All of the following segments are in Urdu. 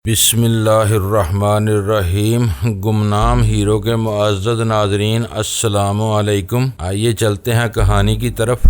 بسم اللہ الرحمن الرحیم۔ گمنام ہیرو کے معزز ناظرین، السلام علیکم۔ آئیے چلتے ہیں کہانی کی طرف۔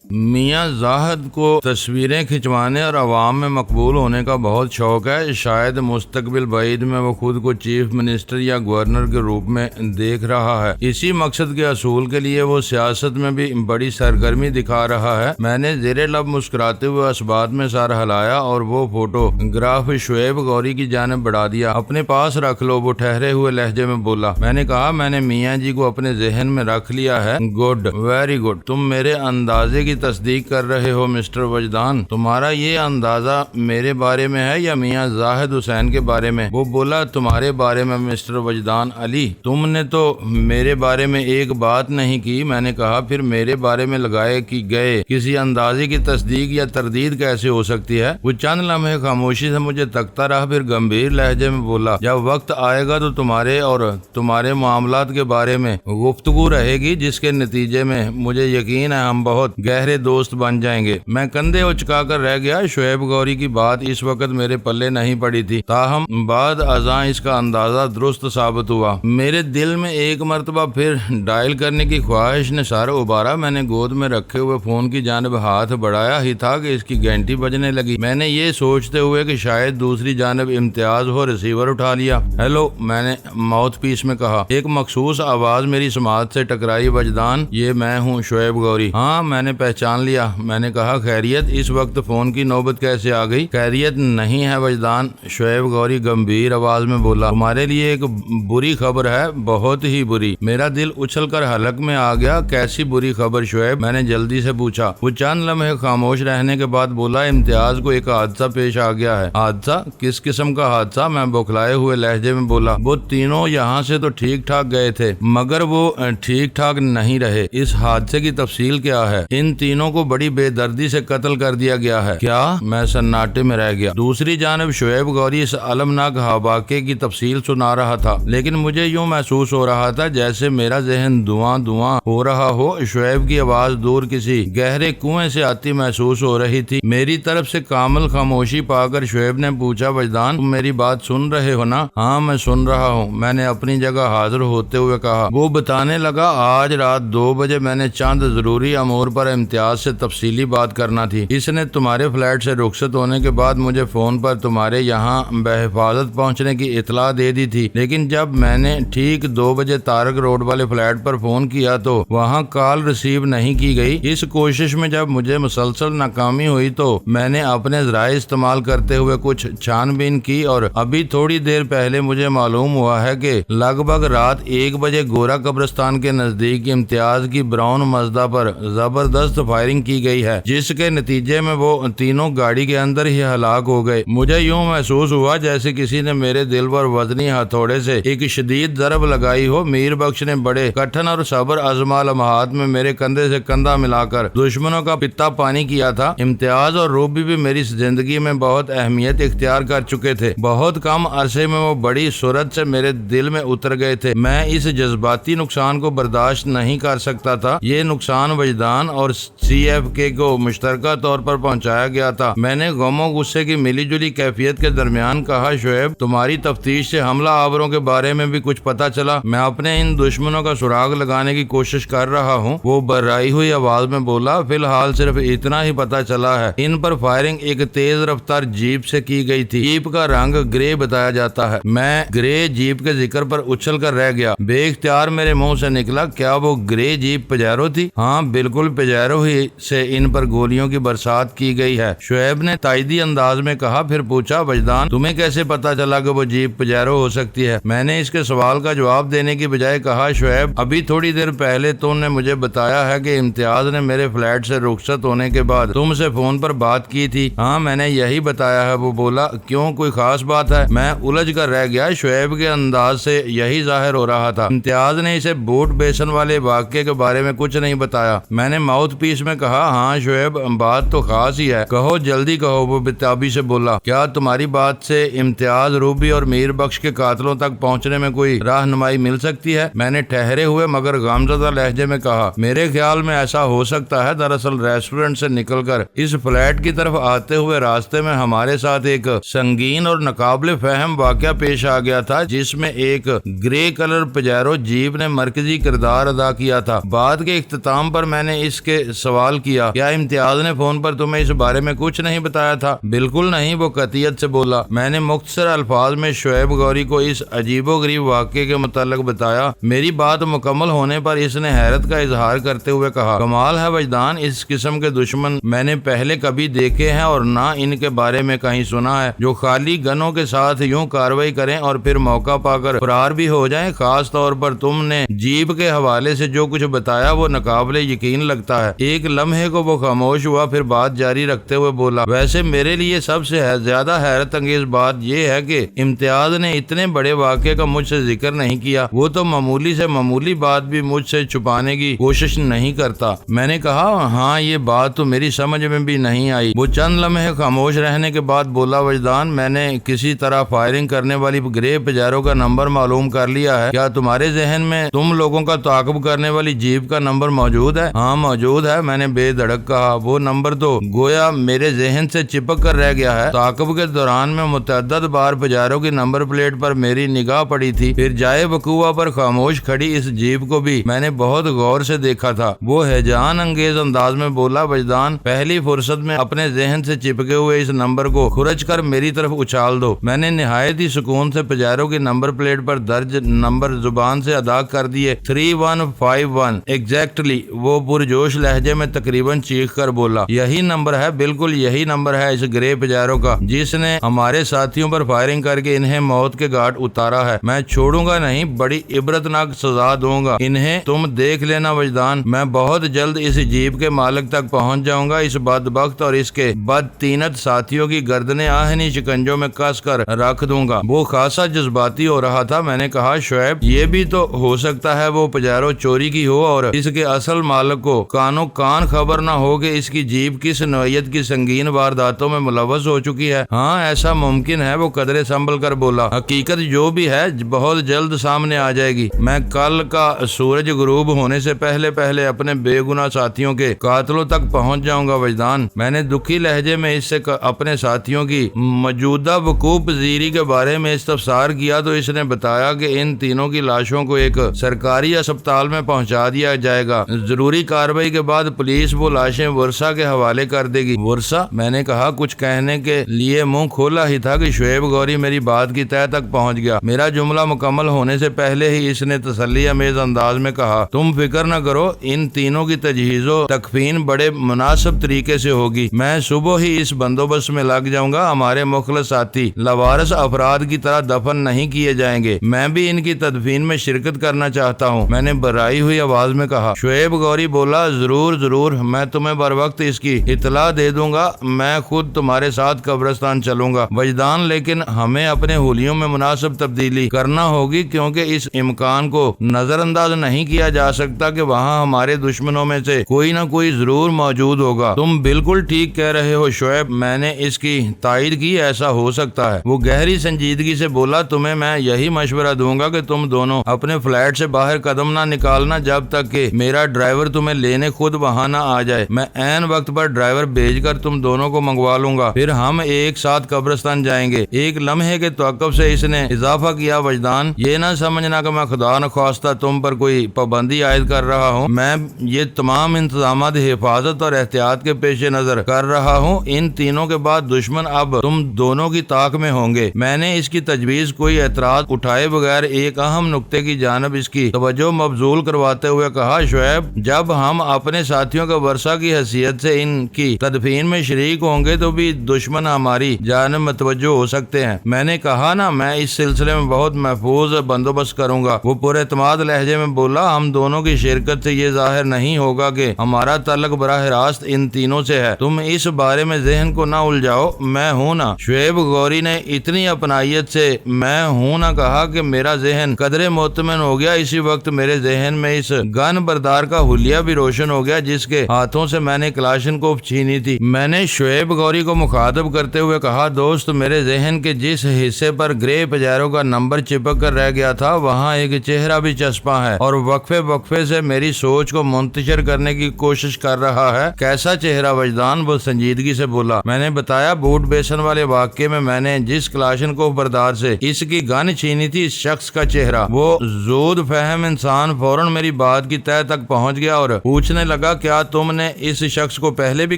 میاں زاہد کو تصویریں کھنچوانے اور عوام میں مقبول ہونے کا بہت شوق ہے۔ شاید مستقبل بعید میں وہ خود کو چیف منسٹر یا گورنر کے روپ میں دیکھ رہا ہے۔ اسی مقصد کے حصول کے لیے وہ سیاست میں بھی بڑی سرگرمی دکھا رہا ہے۔ میں نے زیر لب مسکراتے ہوئے اس بات میں سر ہلایا اور وہ فوٹو گراف شعیب غوری کی جانب بڑھا دیا۔ اپنے پاس رکھ لو، وہ ٹھہرے ہوئے لہجے میں بولا۔ میں نے کہا، میں نے میاں جی کو اپنے ذہن میں رکھ لیا ہے۔ Good, very good. تم میرے اندازے کی تصدیق کر رہے ہو مسٹر وجدان۔ تمہارا یہ اندازہ میرے بارے میں ہے یا میاں زاہد حسین کے بارے میں؟ وہ بولا، تمہارے بارے میں مسٹر وجدان علی۔ تم نے تو میرے بارے میں ایک بات نہیں کی۔ میں نے کہا، پھر میرے بارے میں لگائے کہ گئے کسی اندازے کی تصدیق یا تردید کیسے ہو سکتی ہے؟ وہ چند لمحے خاموشی سے مجھے تکتا رہا، پھر گمبھیر لہجے میں بولا، جب وقت آئے گا تو تمہارے اور تمہارے معاملات کے بارے میں گفتگو رہے گی، جس کے نتیجے میں مجھے یقین ہے ہم بہت گہرے دوست بن جائیں گے۔ میں کندھے اچکا کر رہ گیا۔ شعیب غوری کی بات اس وقت میرے پلے نہیں پڑی تھی، تاہم بعد ازاں اس کا اندازہ درست ثابت ہوا۔ میرے دل میں ایک مرتبہ پھر ڈائل کرنے کی خواہش نے سر ابھارا۔ میں نے گود میں رکھے ہوئے فون کی جانب ہاتھ بڑھایا ہی تھا کہ اس کی گھنٹی بجنے لگی۔ میں نے یہ سوچتے ہوئے کہ شاید دوسری جانب امتیاز ہو، ریسیور اٹھا لیا۔ ہیلو، میں نے ماؤتھ پیس میں کہا۔ ایک مخصوص آواز میری سماعت سے ٹکرائی۔ وجدان، یہ میں ہوں، شعیب غوری۔ ہاں، میں نے پہچان لیا۔ میں نے کہا، خیریت؟ اس وقت فون کی نوبت کیسے آ گئی؟ خیریت نہیں ہے وجدان، شعیب غوری گمبھیر آواز میں بولا۔ تمہارے لیے ایک بری خبر ہے، بہت ہی بری۔ میرا دل اچھل کر حلق میں آ گیا۔ کیسی بری خبر شعیب؟ میں نے جلدی سے پوچھا۔ وہ چند لمحے خاموش رہنے کے بعد بولا، امتیاز کو ایک حادثہ پیش آ گیا ہے۔ حادثہ؟ کس قسم کا حادثہ؟ میں بوکھلائے ہوئے لہجے میں بولا۔ وہ تینوں یہاں سے تو ٹھیک ٹھاک گئے تھے، مگر وہ ٹھیک ٹھاک نہیں رہے۔ اس حادثے کی تفصیل کیا ہے؟ ان تینوں کو بڑی بے دردی سے قتل کر دیا گیا ہے۔ کیا؟ میں سناٹے میں رہ گیا۔ دوسری جانب شعیب غوری اس المناک واقعے کی تفصیل سنا رہا تھا، لیکن مجھے یوں محسوس ہو رہا تھا جیسے میرا ذہن دھواں دھواں ہو رہا ہو۔ شعیب کی آواز دور کسی گہرے کنویں سے آتی محسوس ہو رہی تھی۔ میری طرف سے کامل خاموشی پا کر شعیب نے پوچھا، وجدان، تم میری بات سن رہے ہو نا؟ ہاں، میں سن رہا ہوں، میں نے اپنی جگہ حاضر ہوتے ہوئے کہا۔ وہ بتانے لگا، آج رات 2 بجے میں نے چند ضروری امور پر امتیاز سے تفصیلی بات کرنا تھی۔ اس نے تمہارے فلیٹ سے رخصت ہونے کے بعد مجھے فون پر تمہارے یہاں بحفاظت پہنچنے کی اطلاع دے دی تھی، لیکن جب میں نے ٹھیک 2 بجے تارک روڈ والے فلیٹ پر فون کیا تو وہاں کال ریسیو نہیں کی گئی۔ اس کوشش میں جب مجھے مسلسل ناکامی ہوئی تو میں نے اپنے ذرائع استعمال کرتے ہوئے کچھ چھان بین کی، اور ابھی تھوڑی دیر پہلے مجھے معلوم ہوا ہے کہ لگ بھگ رات 1 بجے گورا قبرستان کے نزدیک امتیاز کی براؤن مزدا پر زبردست فائرنگ کی گئی ہے، جس کے نتیجے میں وہ تینوں گاڑی کے اندر ہی ہلاک ہو گئے۔ مجھے یوں محسوس ہوا جیسے کسی نے میرے دل پر وزنی ہتھوڑے سے ایک شدید ضرب لگائی ہو۔ میر بخش نے بڑے کٹھن اور صبر آزما لمحات میں میرے کندھے سے کندھا ملا کر دشمنوں کا پتا پانی کیا تھا۔ امتیاز اور روبی بھی میری زندگی میں بہت اہمیت اختیار کر چکے تھے۔ بہت کم عرصے میں وہ بڑی سرعت سے میرے دل میں اتر گئے تھے۔ میں اس جذباتی نقصان کو برداشت نہیں کر سکتا تھا۔ یہ نقصان وجدان اور CFK کو مشترکہ طور پر پہنچایا گیا تھا۔ میں نے غم و غصے کی ملی جلی کیفیت کے درمیان کہا، شعیب، تمہاری تفتیش سے حملہ آوروں کے بارے میں بھی کچھ پتا چلا؟ میں اپنے ان دشمنوں کا سراغ لگانے کی کوشش کر رہا ہوں، وہ بررائی ہوئی آواز میں بولا۔ فی الحال صرف اتنا ہی پتا چلا ہے، ان پر فائرنگ ایک تیز رفتار جیپ سے کی گئی تھی۔ جیپ کا رنگ گرے بتایا جاتا ہے۔ میں گرے جیپ کے ذکر پر اچھل کر رہ گیا۔ بے اختیار میرے منہ سے نکلا، کیا وہ گرے جیپ پجیرو تھی؟ ہاں، بالکل پجیرو ہی سے ان پر گولیوں کی برسات کی گئی ہے، شعیب نے تائیدی انداز میں کہا۔ پھر پوچھا، وجدان، تمہیں کیسے پتا چلا کہ وہ جیپ پجیرو ہو سکتی ہے؟ میں نے اس کے سوال کا جواب دینے کی بجائے کہا، شعیب، ابھی تھوڑی دیر پہلے تم نے مجھے بتایا ہے کہ امتیاز نے میرے فلیٹ سے رخصت ہونے کے بعد تم سے فون پر بات کی تھی۔ ہاں، میں نے یہی بتایا ہے، وہ بولا۔ کیوں، کوئی خاص بات ہے؟ میں الجھ کر رہ گیا۔ شعیب کے انداز سے یہی ظاہر ہو رہا تھا۔ امتیاز نے اسے بوٹ بیسن والے واقعے کے بارے میں کچھ نہیں بتایا۔ میں نے ماؤتھ پیس اس میں کہا ہاں شعیب بات تو خاص ہی ہے، کہو جلدی کہو۔ وہ بتابی سے بولا کیا تمہاری بات سے امتیاز، روبی اور میر بخش کے قاتلوں تک پہنچنے میں کوئی رہنمائی مل سکتی ہے؟ میں نے ٹھہرے ہوئے مگر غمزدہ لہجے میں کہا میرے خیال میں ایسا ہو سکتا ہے، دراصل ریسٹورنٹ سے نکل کر اس فلیٹ کی طرف آتے ہوئے راستے میں ہمارے ساتھ ایک سنگین اور ناقابل فہم واقعہ پیش آ گیا تھا، جس میں ایک گرے کلر پجیرو جیپ نے مرکزی کردار ادا کیا تھا۔ بات کے اختتام پر میں نے اس کے سوال کیا کیا امتیاز نے فون پر تمہیں اس بارے میں کچھ نہیں بتایا تھا؟ بالکل نہیں، وہ قطعیت سے بولا۔ میں نے مختصر الفاظ میں شعیب غوری کو اس عجیب و غریب واقعے کے متعلق بتایا۔ میری بات مکمل ہونے پر اس نے حیرت کا اظہار کرتے ہوئے کہا کمال ہے وجدان، اس قسم کے دشمن میں نے پہلے کبھی دیکھے ہیں اور نہ ان کے بارے میں کہیں سنا ہے، جو خالی گنوں کے ساتھ یوں کاروائی کریں اور پھر موقع پا کر فرار بھی ہو جائیں۔ خاص طور پر تم نے جیپ کے حوالے سے جو کچھ بتایا وہ ناقابل یقین لگتا ہے۔ ایک لمحے کو وہ خاموش ہوا، پھر بات جاری رکھتے ہوئے بولا ویسے میرے لیے سب سے زیادہ حیرت انگیز بات یہ ہے کہ امتیاز نے اتنے بڑے واقعے کا مجھ سے ذکر نہیں کیا۔ وہ تو معمولی سے معمولی بات بھی مجھ سے چھپانے کی کوشش نہیں کرتا۔ میں نے کہا ہاں یہ بات تو میری سمجھ میں بھی نہیں آئی۔ وہ چند لمحے خاموش رہنے کے بعد بولا وجدان میں نے کسی طرح فائرنگ کرنے والی گرے پجیرو کا نمبر معلوم کر لیا ہے۔ کیا تمہارے ذہن میں تم لوگوں کا تعاقب کرنے والی جیپ کا نمبر موجود ہے؟ ہاں موجود ہے، میں نے بے دھڑک کہا۔ وہ نمبر تو گویا میرے ذہن سے چپک کر رہ گیا ہے۔ تعاقب کے دوران میں متعدد بار پجیرو کی نمبر پلیٹ پر میری نگاہ پڑی تھی، پھر جائے وقوع پر خاموش کھڑی اس جیپ کو بھی میں نے بہت غور سے دیکھا تھا۔ وہ ہیجان انگیز انداز میں بولا وجدان پہلی فرصت میں اپنے ذہن سے چپکے ہوئے اس نمبر کو خرچ کر میری طرف اچھال دو۔ میں نے نہایت ہی سکون سے پجیرو کی نمبر پلیٹ پر درج نمبر زبان سے ادا کر دیے 3151 ایگزیکٹلی۔ وہ پرجوش لہجے میں تقریباً چیخ کر بولا یہی نمبر ہے، بالکل یہی نمبر ہے اس گرے پجیرو کا جس نے ہمارے ساتھیوں پر فائرنگ کر کے انہیں موت کے گھاٹ اتارا ہے۔ میں چھوڑوں گا نہیں، بڑی عبرتناک سزا دوں گا انہیں، تم دیکھ لینا وجدان۔ میں بہت جلد اس جیپ کے مالک تک پہنچ جاؤں گا، اس بدبخت اور اس کے بدتینت ساتھیوں کی گردنیں آہنی شکنجوں میں کس کر رکھ دوں گا۔ وہ خاصا جذباتی ہو رہا تھا۔ میں نے کہا شعیب یہ بھی تو ہو سکتا ہے وہ پجیرو چوری کی ہو اور اس کے اصل مالک کو کانوں کان خبر نہ ہو کہ اس کی جیپ کس نوعیت کی سنگین وارداتوں میں ملوث ہو چکی ہے۔ ہاں ایسا ممکن ہے، وہ قدرے سنبھل کر بولا۔ حقیقت جو بھی ہے بہت جلد سامنے آ جائے گی۔ میں کل کا سورج غروب ہونے سے پہلے پہلے اپنے بے گناہ ساتھیوں کے قاتلوں تک پہنچ جاؤں گا وجدان۔ میں نے دکھی لہجے میں اس سے اپنے ساتھیوں کی موجودہ وقوع پذیری کے بارے میں استفسار کیا تو اس نے بتایا کہ ان تینوں کی لاشوں کو ایک سرکاری اسپتال میں پہنچا دیا جائے گا۔ ضروری کارروائی کے بعد پولیس وہ لاشیں ورثہ کے حوالے کر دے گی۔ ورثہ؟ میں نے کہا کچھ کہنے کے لیے منہ کھولا ہی تھا کہ شعیب غوری میری بات کی تہہ تک پہنچ گیا۔ میرا جملہ مکمل ہونے سے پہلے ہی اس نے تسلی امیز انداز میں کہا تم فکر نہ کرو، ان تینوں کی تجہیز و تکفین بڑے مناسب طریقے سے ہوگی۔ میں صبح ہی اس بندوبست میں لگ جاؤں گا۔ ہمارے مخلص ساتھی لوارث افراد کی طرح دفن نہیں کیے جائیں گے۔ میں بھی ان کی تدفین میں شرکت کرنا چاہتا ہوں، میں نے برائی ہوئی آواز میں کہا۔ شعیب غوری بولا ضرور ضرور، میں تمہیں بر وقت اس کی اطلاع دے دوں گا۔ میں خود تمہارے ساتھ قبرستان چلوں گا وجدان، لیکن ہمیں اپنے حلیوں میں مناسب تبدیلی کرنا ہوگی کیونکہ اس امکان کو نظر انداز نہیں کیا جا سکتا کہ وہاں ہمارے دشمنوں میں سے کوئی نہ کوئی ضرور موجود ہوگا۔ تم بالکل ٹھیک کہہ رہے ہو شعیب، میں نے اس کی تائید کی، ایسا ہو سکتا ہے۔ وہ گہری سنجیدگی سے بولا تمہیں میں یہی مشورہ دوں گا کہ تم دونوں اپنے فلیٹ سے باہر قدم نہ نکالنا جب تک کہ میرا ڈرائیور تمہیں لینے خود وہاں نہ آ جائے۔ میں عین وقت پر ڈرائیور بھیج کر تم دونوں کو منگوا لوں گا، پھر ہم ایک ساتھ قبرستان جائیں گے۔ ایک لمحے کے توقف سے اس نے اضافہ کیا وجدان یہ نہ سمجھنا کہ میں خدا نخواستہ تم پر کوئی پابندی عائد کر رہا ہوں، میں یہ تمام انتظامات حفاظت اور احتیاط کے پیش نظر کر رہا ہوں۔ ان تینوں کے بعد دشمن اب تم دونوں کی طاق میں ہوں گے۔ میں نے اس کی تجویز کوئی اعتراض اٹھائے بغیر ایک اہم نقطے کی جانب اس کی توجہ مبذول کرواتے ہوئے کہا شعیب جب ہم اپنے ساتھیوں کے ورثہ کی حیثیت سے ان کی تدفین میں شریک ہوں گے تو بھی دشمن ہماری جانب متوجہ ہو سکتے ہیں۔ میں نے کہا نا میں اس سلسلے میں بہت محفوظ بندوبست کروں گا۔ وہ پر اعتماد لہجے میں بولا ہم دونوں کی شرکت سے یہ ظاہر نہیں ہوگا کہ ہمارا تعلق براہ راست ان تینوں سے ہے۔ تم اس بارے میں ذہن کو نہ الجھاؤ، میں ہوں نا۔ شعیب غوری نے اتنی اپنائیت سے میں ہوں نہ کہا کہ میرا ذہن قدرے مطمئن ہو گیا۔ اسی وقت میرے ذہن میں اس گن بردار کا حلیہ بھی روشن ہو گیا جس کے ہاتھوں سے میں نے کلاشنکوف چھینی تھی۔ میں نے شعیب غوری کو مخاطب کرتے ہوئے کہا، دوست، میرے ذہن کے جس حصے پر گرے پجیرو کا نمبر چپک کر رہ گیا تھا وہاں ایک چہرہ بھی چسپاں ہے اور وقفے سے میری سوچ کو منتشر کرنے کی کوشش کر رہا ہے۔ کیسا چہرہ وجدان؟ وہ سنجیدگی سے بولا۔ میں نے بتایا، بوٹ بیسن والے واقعے میں میں نے جس کلاشنکوف بردار سے اس کی گن چھینی تھی، اس شخص کا چہرہ۔ وہ زود فہم انسان فوراً میری بات کی تہہ تک پہنچ گیا اور پوچھنے لگا، کیا تم نے اس شخص کو پہلے بھی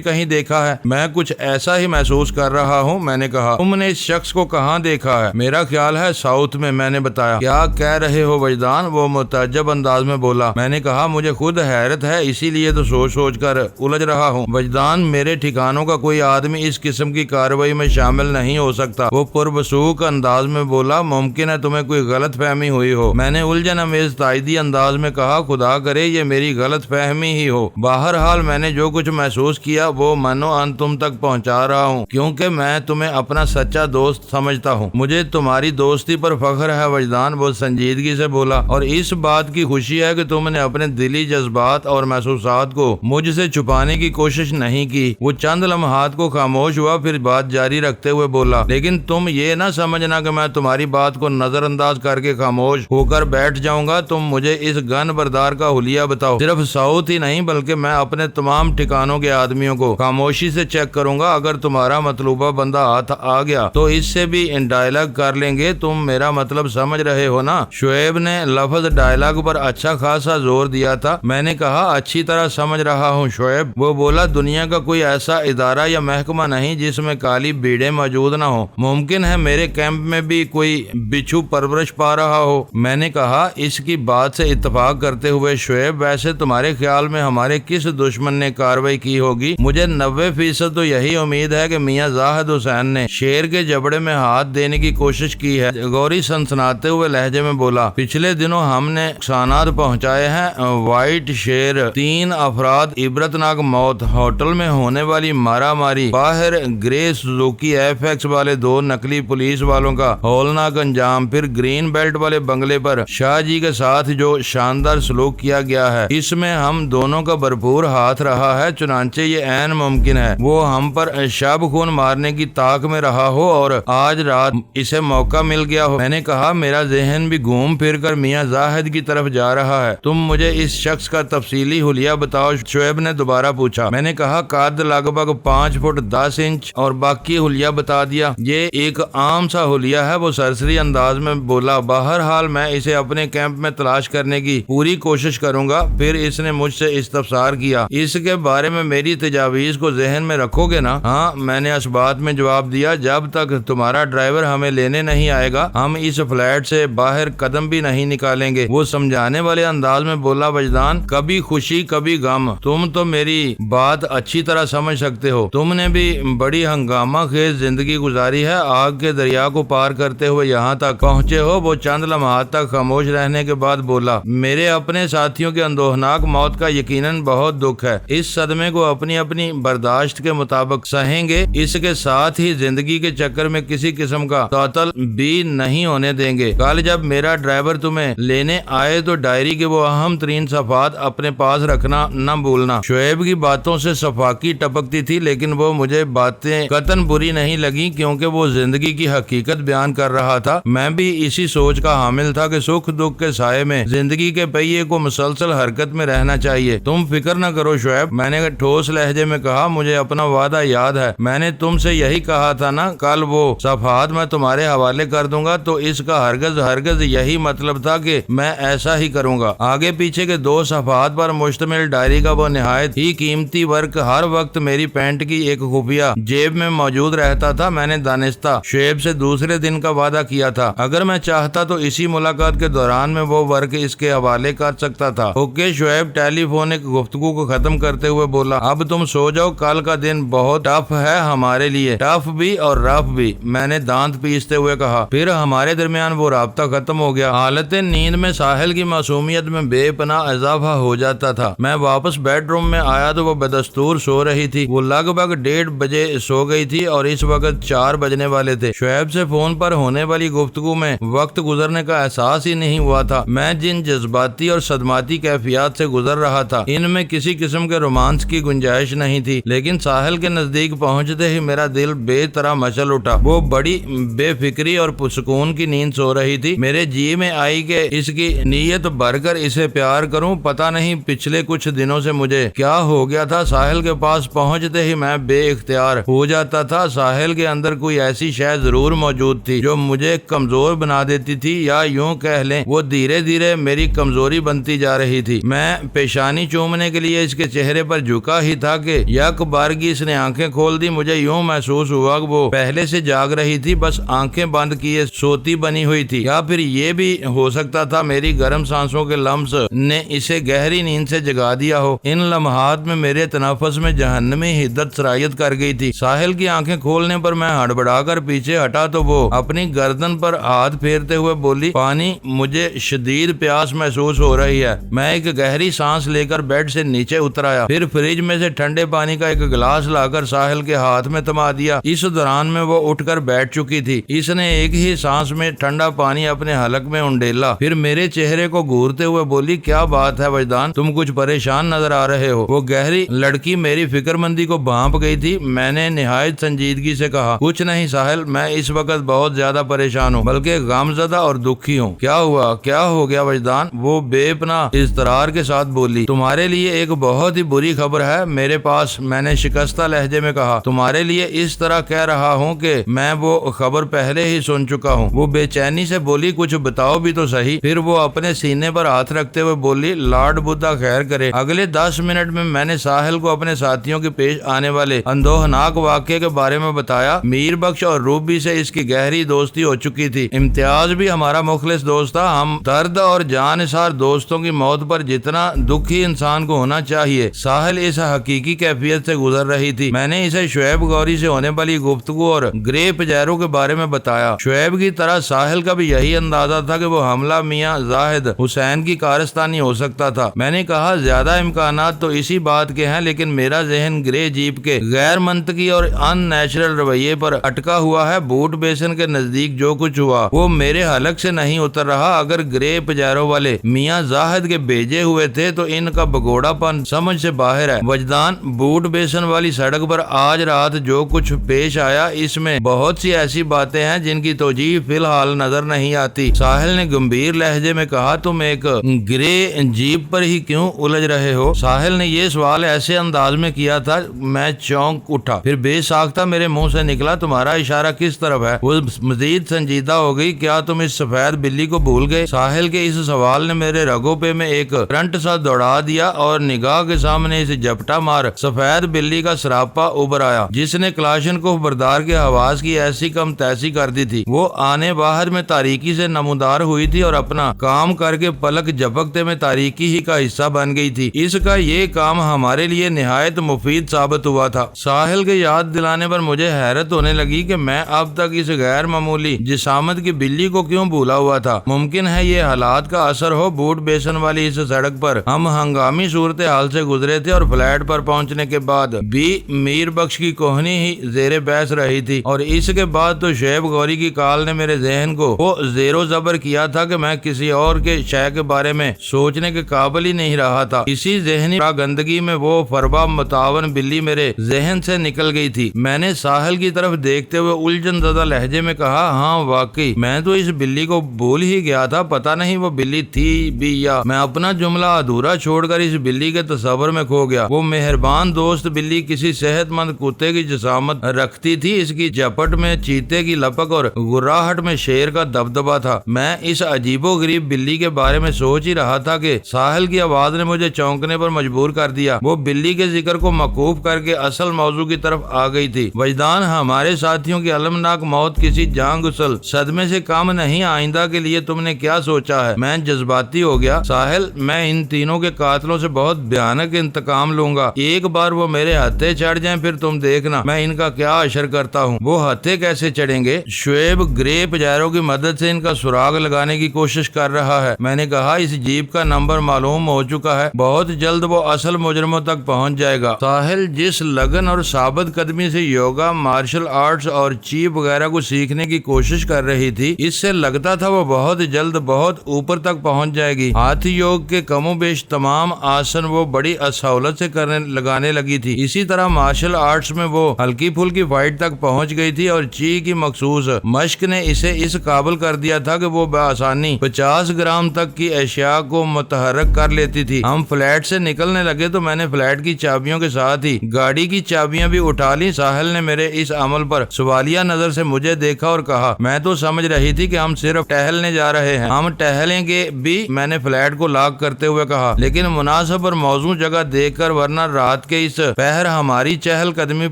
کہیں دیکھا ہے؟ میں کچھ ایسا ہی محسوس کر رہا ہوں۔ میں نے کہا، تم نے اس شخص کو کہاں دیکھا ہے؟ میرا خیال ہے ساؤتھ میں، میں نے بتایا۔ کیا کہہ رہے ہو وجدان؟ وہ متعجب انداز میں بولا۔ میں نے کہا، مجھے خود حیرت ہے، اسی لیے تو سوچ کر الجھ رہا ہوں۔ وجدان، میرے ٹھکانوں کا کوئی آدمی اس قسم کی کارروائی میں شامل نہیں ہو سکتا، وہ پربسوخ انداز میں بولا۔ ممکن ہے تمہیں کوئی غلط فہمی ہوئی ہو۔ میں نے الجھن امیز تائیدی انداز میں کہا، خدا کرے یہ میری غلط فہمی ہی ہو۔ بہرحال میں نے جو کچھ محسوس کیا وہ منو ان تم تک پہنچا رہا ہوں، کیونکہ میں تمہیں اپنا سچا دوست سمجھتا ہوں۔ مجھے تمہاری دوستی پر فخر ہے وجدان، وہ سنجیدگی سے بولا، اور اس بات کی خوشی ہے کہ تم نے اپنے دلی جذبات اور محسوسات کو مجھ سے چھپانے کی کوشش نہیں کی۔ وہ چند لمحات کو خاموش ہوا، پھر بات جاری رکھتے ہوئے بولا، لیکن تم یہ نہ سمجھنا کہ میں تمہاری بات کو نظر انداز کر کے خاموش ہو کر بیٹھ جاؤں گا۔ تم مجھے اس گن بردار کا حلیہ بتاؤ، صرف ساؤتھ ہی نہیں بلکہ میں اپنے تمام ٹھکانوں کے آدمیوں کو خاموشی سے چیک کروں گا۔ اگر تمہارا مطلوبہ بندہ ہاتھ آ گیا تو اس سے بھی ڈائلاگ کر لیں گے۔ تم میرا مطلب سمجھ رہے ہو نا؟ شعیب نے لفظ ڈائلاگ پر اچھا خاصا زور دیا تھا۔ میں نے کہا، اچھی طرح سمجھ رہا ہوں شعیب۔ وہ بولا، دنیا کا کوئی ایسا ادارہ یا محکمہ نہیں جس میں کالی بھیڑیں موجود نہ ہو۔ ممکن ہے میرے کیمپ میں بھی کوئی بچھو پرورش پا رہا ہو۔ میں نے کہا، اس کی بات سے اتفاق کرتے ہوئے شعیب، ویسے تمہارے خیال میں ہمارے کس دشمن نے کارروائی کی ہوگی؟ مجھے 90% تو یہی امید ہے کہ میاں زاہد حسین نے شیر کے جبڑے میں ہاتھ دینے کی کوشش کی ہے۔ غوری سنسناتے ہوئے لہجے میں بولا، پچھلے دنوں ہم نے نقصانات پہنچائے ہیں۔ وائٹ شیر، 3 افراد عبرتناک موت، ہوٹل میں ہونے والی مارا ماری، باہر گرے سوزوکی FX والے 2 نقلی پولیس والوں کا ہولناک انجام، پھر گرین بیلٹ والے بنگلے پر شاہ جی کے ساتھ جو شاندار سلوک کیا گیا ہے، اس میں ہم دونوں کا بھرپور ہاتھ رہا ہے۔ چنانچہ یہ عین ممکن ہے وہ ہم پر شب خون مارنے کی طاق میں رہا ہو اور آج رات اسے موقع مل گیا ہو۔ میں نے کہا، میرا ذہن بھی گھوم پھر کر میاں زاہد کی طرف جا رہا ہے۔ تم مجھے اس شخص کا تفصیلی حلیہ بتاؤ، شعیب نے دوبارہ پوچھا۔ میں نے کہا، قد لگ بھگ 5 فٹ 10 انچ، اور باقی حلیہ بتا دیا۔ یہ ایک عام سا حلیہ ہے، وہ سرسری انداز میں بولا۔ بہرحال میں اسے اپنے کیمپ میں تلاش کرنے کی پوری کوشش کروں گا۔ پھر اس نے مجھ سے استفسار کیا، اس کے بارے میں میری تجاویز کو ذہن میں رکھو گے نا؟ ہاں، میں نے اس بات میں جواب دیا، جب تک تمہارا ڈرائیور ہمیں لینے نہیں آئے گا ہم اس فلیٹ سے باہر قدم بھی نہیں نکالیں گے۔ وہ سمجھانے والے انداز میں بولا، وجدان، کبھی خوشی کبھی غم، تم تو میری بات اچھی طرح سمجھ سکتے ہو۔ تم نے بھی بڑی ہنگامہ خیز زندگی گزاری ہے، آگ کے دریا کو پار کرتے ہوئے یہاں تک پہنچے ہو۔ وہ چند لمحات تک خاموش رہنے کے بعد بولا، میرے اپنے ساتھیوں کے اندوہناک موت کا یقیناً بہت دکھ ہے۔ اس صدمے کو اپنی اپنی برداشت کے مطابق سہیں گے، اس کے ساتھ ہی زندگی کے چکر میں کسی قسم کا تعطل بھی نہیں ہونے دیں گے۔ کل جب میرا ڈرائیور تمہیں لینے آئے تو ڈائری کے وہ اہم ترین صفحات اپنے پاس رکھنا نہ بھولنا۔ شعیب کی باتوں سے صفاقی ٹپکتی تھی، لیکن وہ مجھے باتیں قطعاً بری نہیں لگی، کیونکہ وہ زندگی کی حقیقت بیان کر رہا تھا۔ میں بھی اسی سوچ کا حامل تھا کہ سکھ دکھ کے سائے میں زندگی کے پہیے کو مسلسل حرکت میں رہنا چاہیے۔ تم فکر نہ کرو شعیب، میں نے ٹھوس لہجے میں کہا، مجھے اپنا وعدہ یاد ہے، میں نے تم سے یہی کہا تھا نا، کل وہ صفحات میں تمہارے حوالے کر دوں گا، تو اس کا ہرگز یہی مطلب تھا کہ میں ایسا ہی کروں گا۔ آگے پیچھے کے 2 صفحات پر مشتمل ڈائری کا وہ نہایت ہی قیمتی ورک ہر وقت میری پینٹ کی ایک خفیہ جیب میں موجود رہتا تھا۔ میں نے دانستہ شعیب سے دوسرے دن کا وعدہ کیا تھا، اگر میں چاہتا تو اسی ملاقات کے دوران میں وہ ورک اس کے حوالے کر سکتا تھا۔ اوکے شعیب ٹیلی فونک گفتگو کو ختم کرتے ہوئے بولا، اب تم سو جاؤ، کل کا دن بہت ٹف ہے ہمارے لیے، ٹف بھی اور رف بھی، میں نے دانت پیستے ہوئے کہا۔ پھر ہمارے درمیان وہ رابطہ ختم ہو گیا۔ حالت نیند میں ساحل کی معصومیت میں بے پناہ اضافہ ہو جاتا تھا۔ میں واپس بیڈ روم میں آیا تو وہ بدستور سو رہی تھی۔ وہ لگ بھگ 1:30 بجے سو گئی تھی اور اس وقت 4 بجنے والے تھے۔ شعیب سے فون پر ہونے والی گفتگو میں وقت گزرنے کا احساس ہی نہیں ہوا تھا۔ میں جن جذباتی اور صدماتی کیفیات سے گزر رہا تھا، ان میں کسی قسم کے رومانس کی گنجائش نہیں تھی، لیکن ساحل کے نزدیک پہنچتے ہی میرا دل بے طرح مچل اٹھا۔ وہ بڑی بے فکری اور پرسکون کی نیند سو رہی تھی۔ میرے جی میں آئی کہ اس کی نیت بھر کر اسے پیار کروں۔ پتہ نہیں پچھلے کچھ دنوں سے مجھے کیا ہو گیا تھا، ساحل کے پاس پہنچتے ہی میں بے اختیار ہو جاتا تھا۔ ساحل کے اندر کوئی ایسی شے ضرور موجود تھی جو مجھے کمزور بنا دیتی تھی، یا یوں کہہ لیں وہ دھیرے دھیرے میری کمزوری بنتی جا رہی تھی۔ میں پیشانی چومنے کے لیے اس کے چہرے پر جھکا ہی تھا کہ یک بارگی اس نے آنکھیں کھول دی۔ مجھے یوں محسوس ہوا کہ وہ پہلے سے جاگ رہی تھی، بس آنکھیں بند کیے سوتی بنی ہوئی تھی، یا پھر یہ بھی ہو سکتا تھا میری گرم سانسوں کے لمس نے اسے گہری نیند سے جگا دیا ہو۔ ان لمحات میں میرے تنفس میں جہنمی حدت سرایت کر گئی تھی۔ ساحل کی آنکھیں کھولنے پر میں ہڑبڑا کر پیچھے ہٹا تو وہ اپنی گردن پر ہاتھ پھیرتے ہوئے بولی، پانی، مجھے شدید پیاس محسوس ہو رہی ہے۔ میں ایک گہری سانس لے کر بیڈ سے نیچے اتر آیا، پھر فریج میں سے ٹھنڈے پانی کا ایک گلاس لا کر ساحل کے ہاتھ میں تما دیا۔ اس دوران میں وہ اٹھ کر بیٹھ چکی تھی۔ اس نے ایک ہی سانس میں ٹھنڈا پانی اپنے حلق میں انڈیلا، پھر میرے چہرے کو گھورتے ہوئے بولی، کیا بات ہے وجدان، تم کچھ پریشان نظر آ رہے ہو؟ وہ گہری لڑکی میری فکر مندی کو بھانپ گئی تھی۔ میں نے نہایت سنجیدگی سے کہا، کچھ نہیں ساحل، میں اس وقت بہت زیادہ پریشان ہوں، بلکہ غمزدہ اور دکھی ہوں۔ کیا ہوا؟ کیا ہو گیا وجدان؟ وہ بے پناہ اضطرار کے ساتھ بولی، تمہارے لیے ایک بہت ہی بری خبر ہے میرے پاس۔ میں نے شکستہ لہجے میں کہا، تمہارے لیے اس طرح کہہ رہا ہوں کہ میں وہ خبر پہلے ہی سن چکا ہوں۔ وہ بے چینی سے بولی، کچھ بتاؤ بھی تو صحیح۔ پھر وہ اپنے سینے پر ہاتھ رکھتے ہوئے بولی، لارڈ بدھا خیر کرے۔ اگلے 10 منٹ میں نے ساحل کو اپنے ساتھیوں کے پیش آنے والے اندوہناک واقعے کے بارے میں بتایا۔ میر بخش اور روبی سے اس کی گہری دوستی ہو چکی تھی۔ امتیاز بھی ہمارا مخلص دوست تھا۔ ہم درد اور جان نثار دوستوں کی موت پر جتنا دکھی انسان کو ہونا چاہیے، ساحل اس حقیقی کیفیت سے گزر رہی تھی۔ میں نے اسے شعیب غوری سے ہونے والی گفتگو اور گرے پجیرو کے بارے میں بتایا۔ شعیب کی طرح ساحل کا بھی یہی اندازہ تھا کہ وہ حملہ میاں زاہد حسین کی کارستانی ہو سکتا تھا۔ میں نے کہا، زیادہ امکانات تو اسی بات کے ہیں، لیکن میرا ذہن گرے جیپ کے غیر منطقی اور ان نیچرل رویے پر اٹکا ہوا ہے۔ بوٹ بیسن کے نزدیک جو کچھ ہوا وہ میرے حلق سے نہیں اتر رہا۔ اگر گرے پجیرو والے میاں زاہد کے بھیجے ہوئے تھے تو ان کا بگوڑا پن سمجھ سے باہر ہے۔ وجدان، بوٹ بیسن والی سڑک پر آج رات جو کچھ پیش آیا، اس میں بہت سی ایسی باتیں ہیں جن کی توجیہ فی الحال نظر نہیں آتی۔ ساحل نے گمبھیر لہجے میں کہا، تم ایک گرے جیپ پر ہی کیوں الجھ رہے ہو؟ ساحل نے یہ سوال ایسے انداز میں کیا تھا میں چونک اٹھا، پھر بے ساختہ میرے منہ سے نکلا، تمہارا اشارہ کس طرف ہے؟ وہ مزید سنجیدہ ہو گئی، کیا تم اس سفید بلی کو بھول گئے؟ ساحل کے اس سوال نے میرے رگوں پہ میں ایک کرنٹ سا دوڑا دیا اور نگاہ کے سامنے اسے جھپٹا مار سفید بلی کا سراپا ابھر آیا، جس نے کلاشنکوف بردار کے حواس کی ایسی کم تیسی کر دی تھی۔ وہ آنے باہر میں تاریکی سے نمودار ہوئی تھی اور اپنا کام کر کے پلک جھپکتے میں تاریکی ہی کا حصہ بن گئی تھی۔ اس کا یہ کام ہمارے لیے نہایت مفید ثابت ہوا تھا۔ ساحل کے یاد دلانے پر مجھے حیرت ہونے لگی کہ میں اب تک اس غیر معمولی جسامت کی بلی کو کیوں بھولا ہوا تھا۔ ممکن ہے یہ حالات کا اثر ہو۔ بوٹ بیسن والی اس سڑک پر ہم ہنگامی صورتحال سے گزرے تھے اور فلیٹ پر پہنچنے کے بعد بھی میر بخش کی کوہنی ہی زیر بحث رہی تھی، اور اس کے بعد تو شعیب غوری کی کال نے میرے ذہن کو وہ زیر و زبر کیا تھا کہ میں کسی اور کے شے کے بارے میں سوچنے کے قابل ہی نہیں رہا تھا۔ اسی ذہنی گندگی میں وہ فربا متعاون بلی میرے ذہن سے نکل گئی تھی۔ میں نے ساحل کی طرف دیکھتے ہوئے الجھن زدہ لہجے میں کہا، ہاں واقعی میں تو اس بلی کو بھول ہی گیا تھا، پتہ نہیں وہ بلی تھی بھی یا میں اپنا جملہ ادھورا چھوڑ کر اس بلی کے تصور میں کھو گیا۔ وہ مہربان دوست بلی کسی صحت مند کتے کی جسامت رکھتی تھی، اس کی جپٹ میں چیتے کی لپک اور گراہٹ میں شیر کا دبدبا تھا۔ میں اس عجیب و غریب بلی کے بارے میں سوچ ہی رہا تھا کہ ساحل کی آواز نے مجھے چونکنے پر مجبور کر دیا۔ وہ بلی کے ذکر کو موقوف کر کے اصل موضوع کی طرف آ گئی تھی۔ وجدان، ہمارے ساتھیوں کی المناک موت کسی جان گسل صدمے سے کم نہیں، آئندہ کے لیے تم نے کیا سوچا ہے؟ میں جذباتی ہو گیا۔ ساحل، میں ان تینوں کے قاتلوں سے بہت بھیانک انتقام لوں گا۔ ایک بار وہ میرے ہتھے چڑھ جائیں پھر تم دیکھنا میں ان کا کیا اشر کرتا ہوں۔ وہ ہتھے کیسے چڑھیں گے؟ شعیب گرے پجیرو کی مدد سے ان کا سراغ لگانے کی کوشش کر رہا ہے۔ میں نے کہا، اس جیپ کا نمبر معلوم ہو چکا ہے، بہت جلد وہ اصل مجرموں تک پہنچ جائے گا۔ ساحل جس لگن اور ثابت قدمی سے یوگا، مارشل آرٹس اور چیپ وغیرہ کو سیکھنے کی کوشش کر رہی تھی، اس سے لگتا تھا وہ بہت جلد بہت اوپر تک پہنچ جائے گی۔ ہاتھی یوگ کے کم و بیش تمام آسن وہ بڑی سہولت سے لگانے لگی تھی۔ اسی طرح مارشل آرٹس میں وہ ہلکی پھلکی فائٹ تک پہنچ گئی تھی اور چی کی مخصوص مشق نے اسے اس قابل کر دیا تھا کہ وہ بآسانی 50 گرام تک کی اشیاء کو متحرک کر لیتی تھی۔ ہم فلیٹ سے نکلنے لگے تو میں نے فلیٹ کی چابیوں کے ساتھ ہی گاڑی کی چابیاں بھی اٹھا لی۔ ساحل نے میرے اس عمل پر سوالیہ نظر سے مجھے دیکھا اور کہا، میں تو سمجھ رہی تھی کہ ہم صرف ٹہلنے جا رہے ہیں، ہم ٹہلیں گے بھی۔ میں نے فلیٹ کو لاک کرتے ہوئے کہا، لیکن مناسب اور موزوں جگہ دیکھ کر، ورنہ رات کے اس پہر ہماری چہل قدمی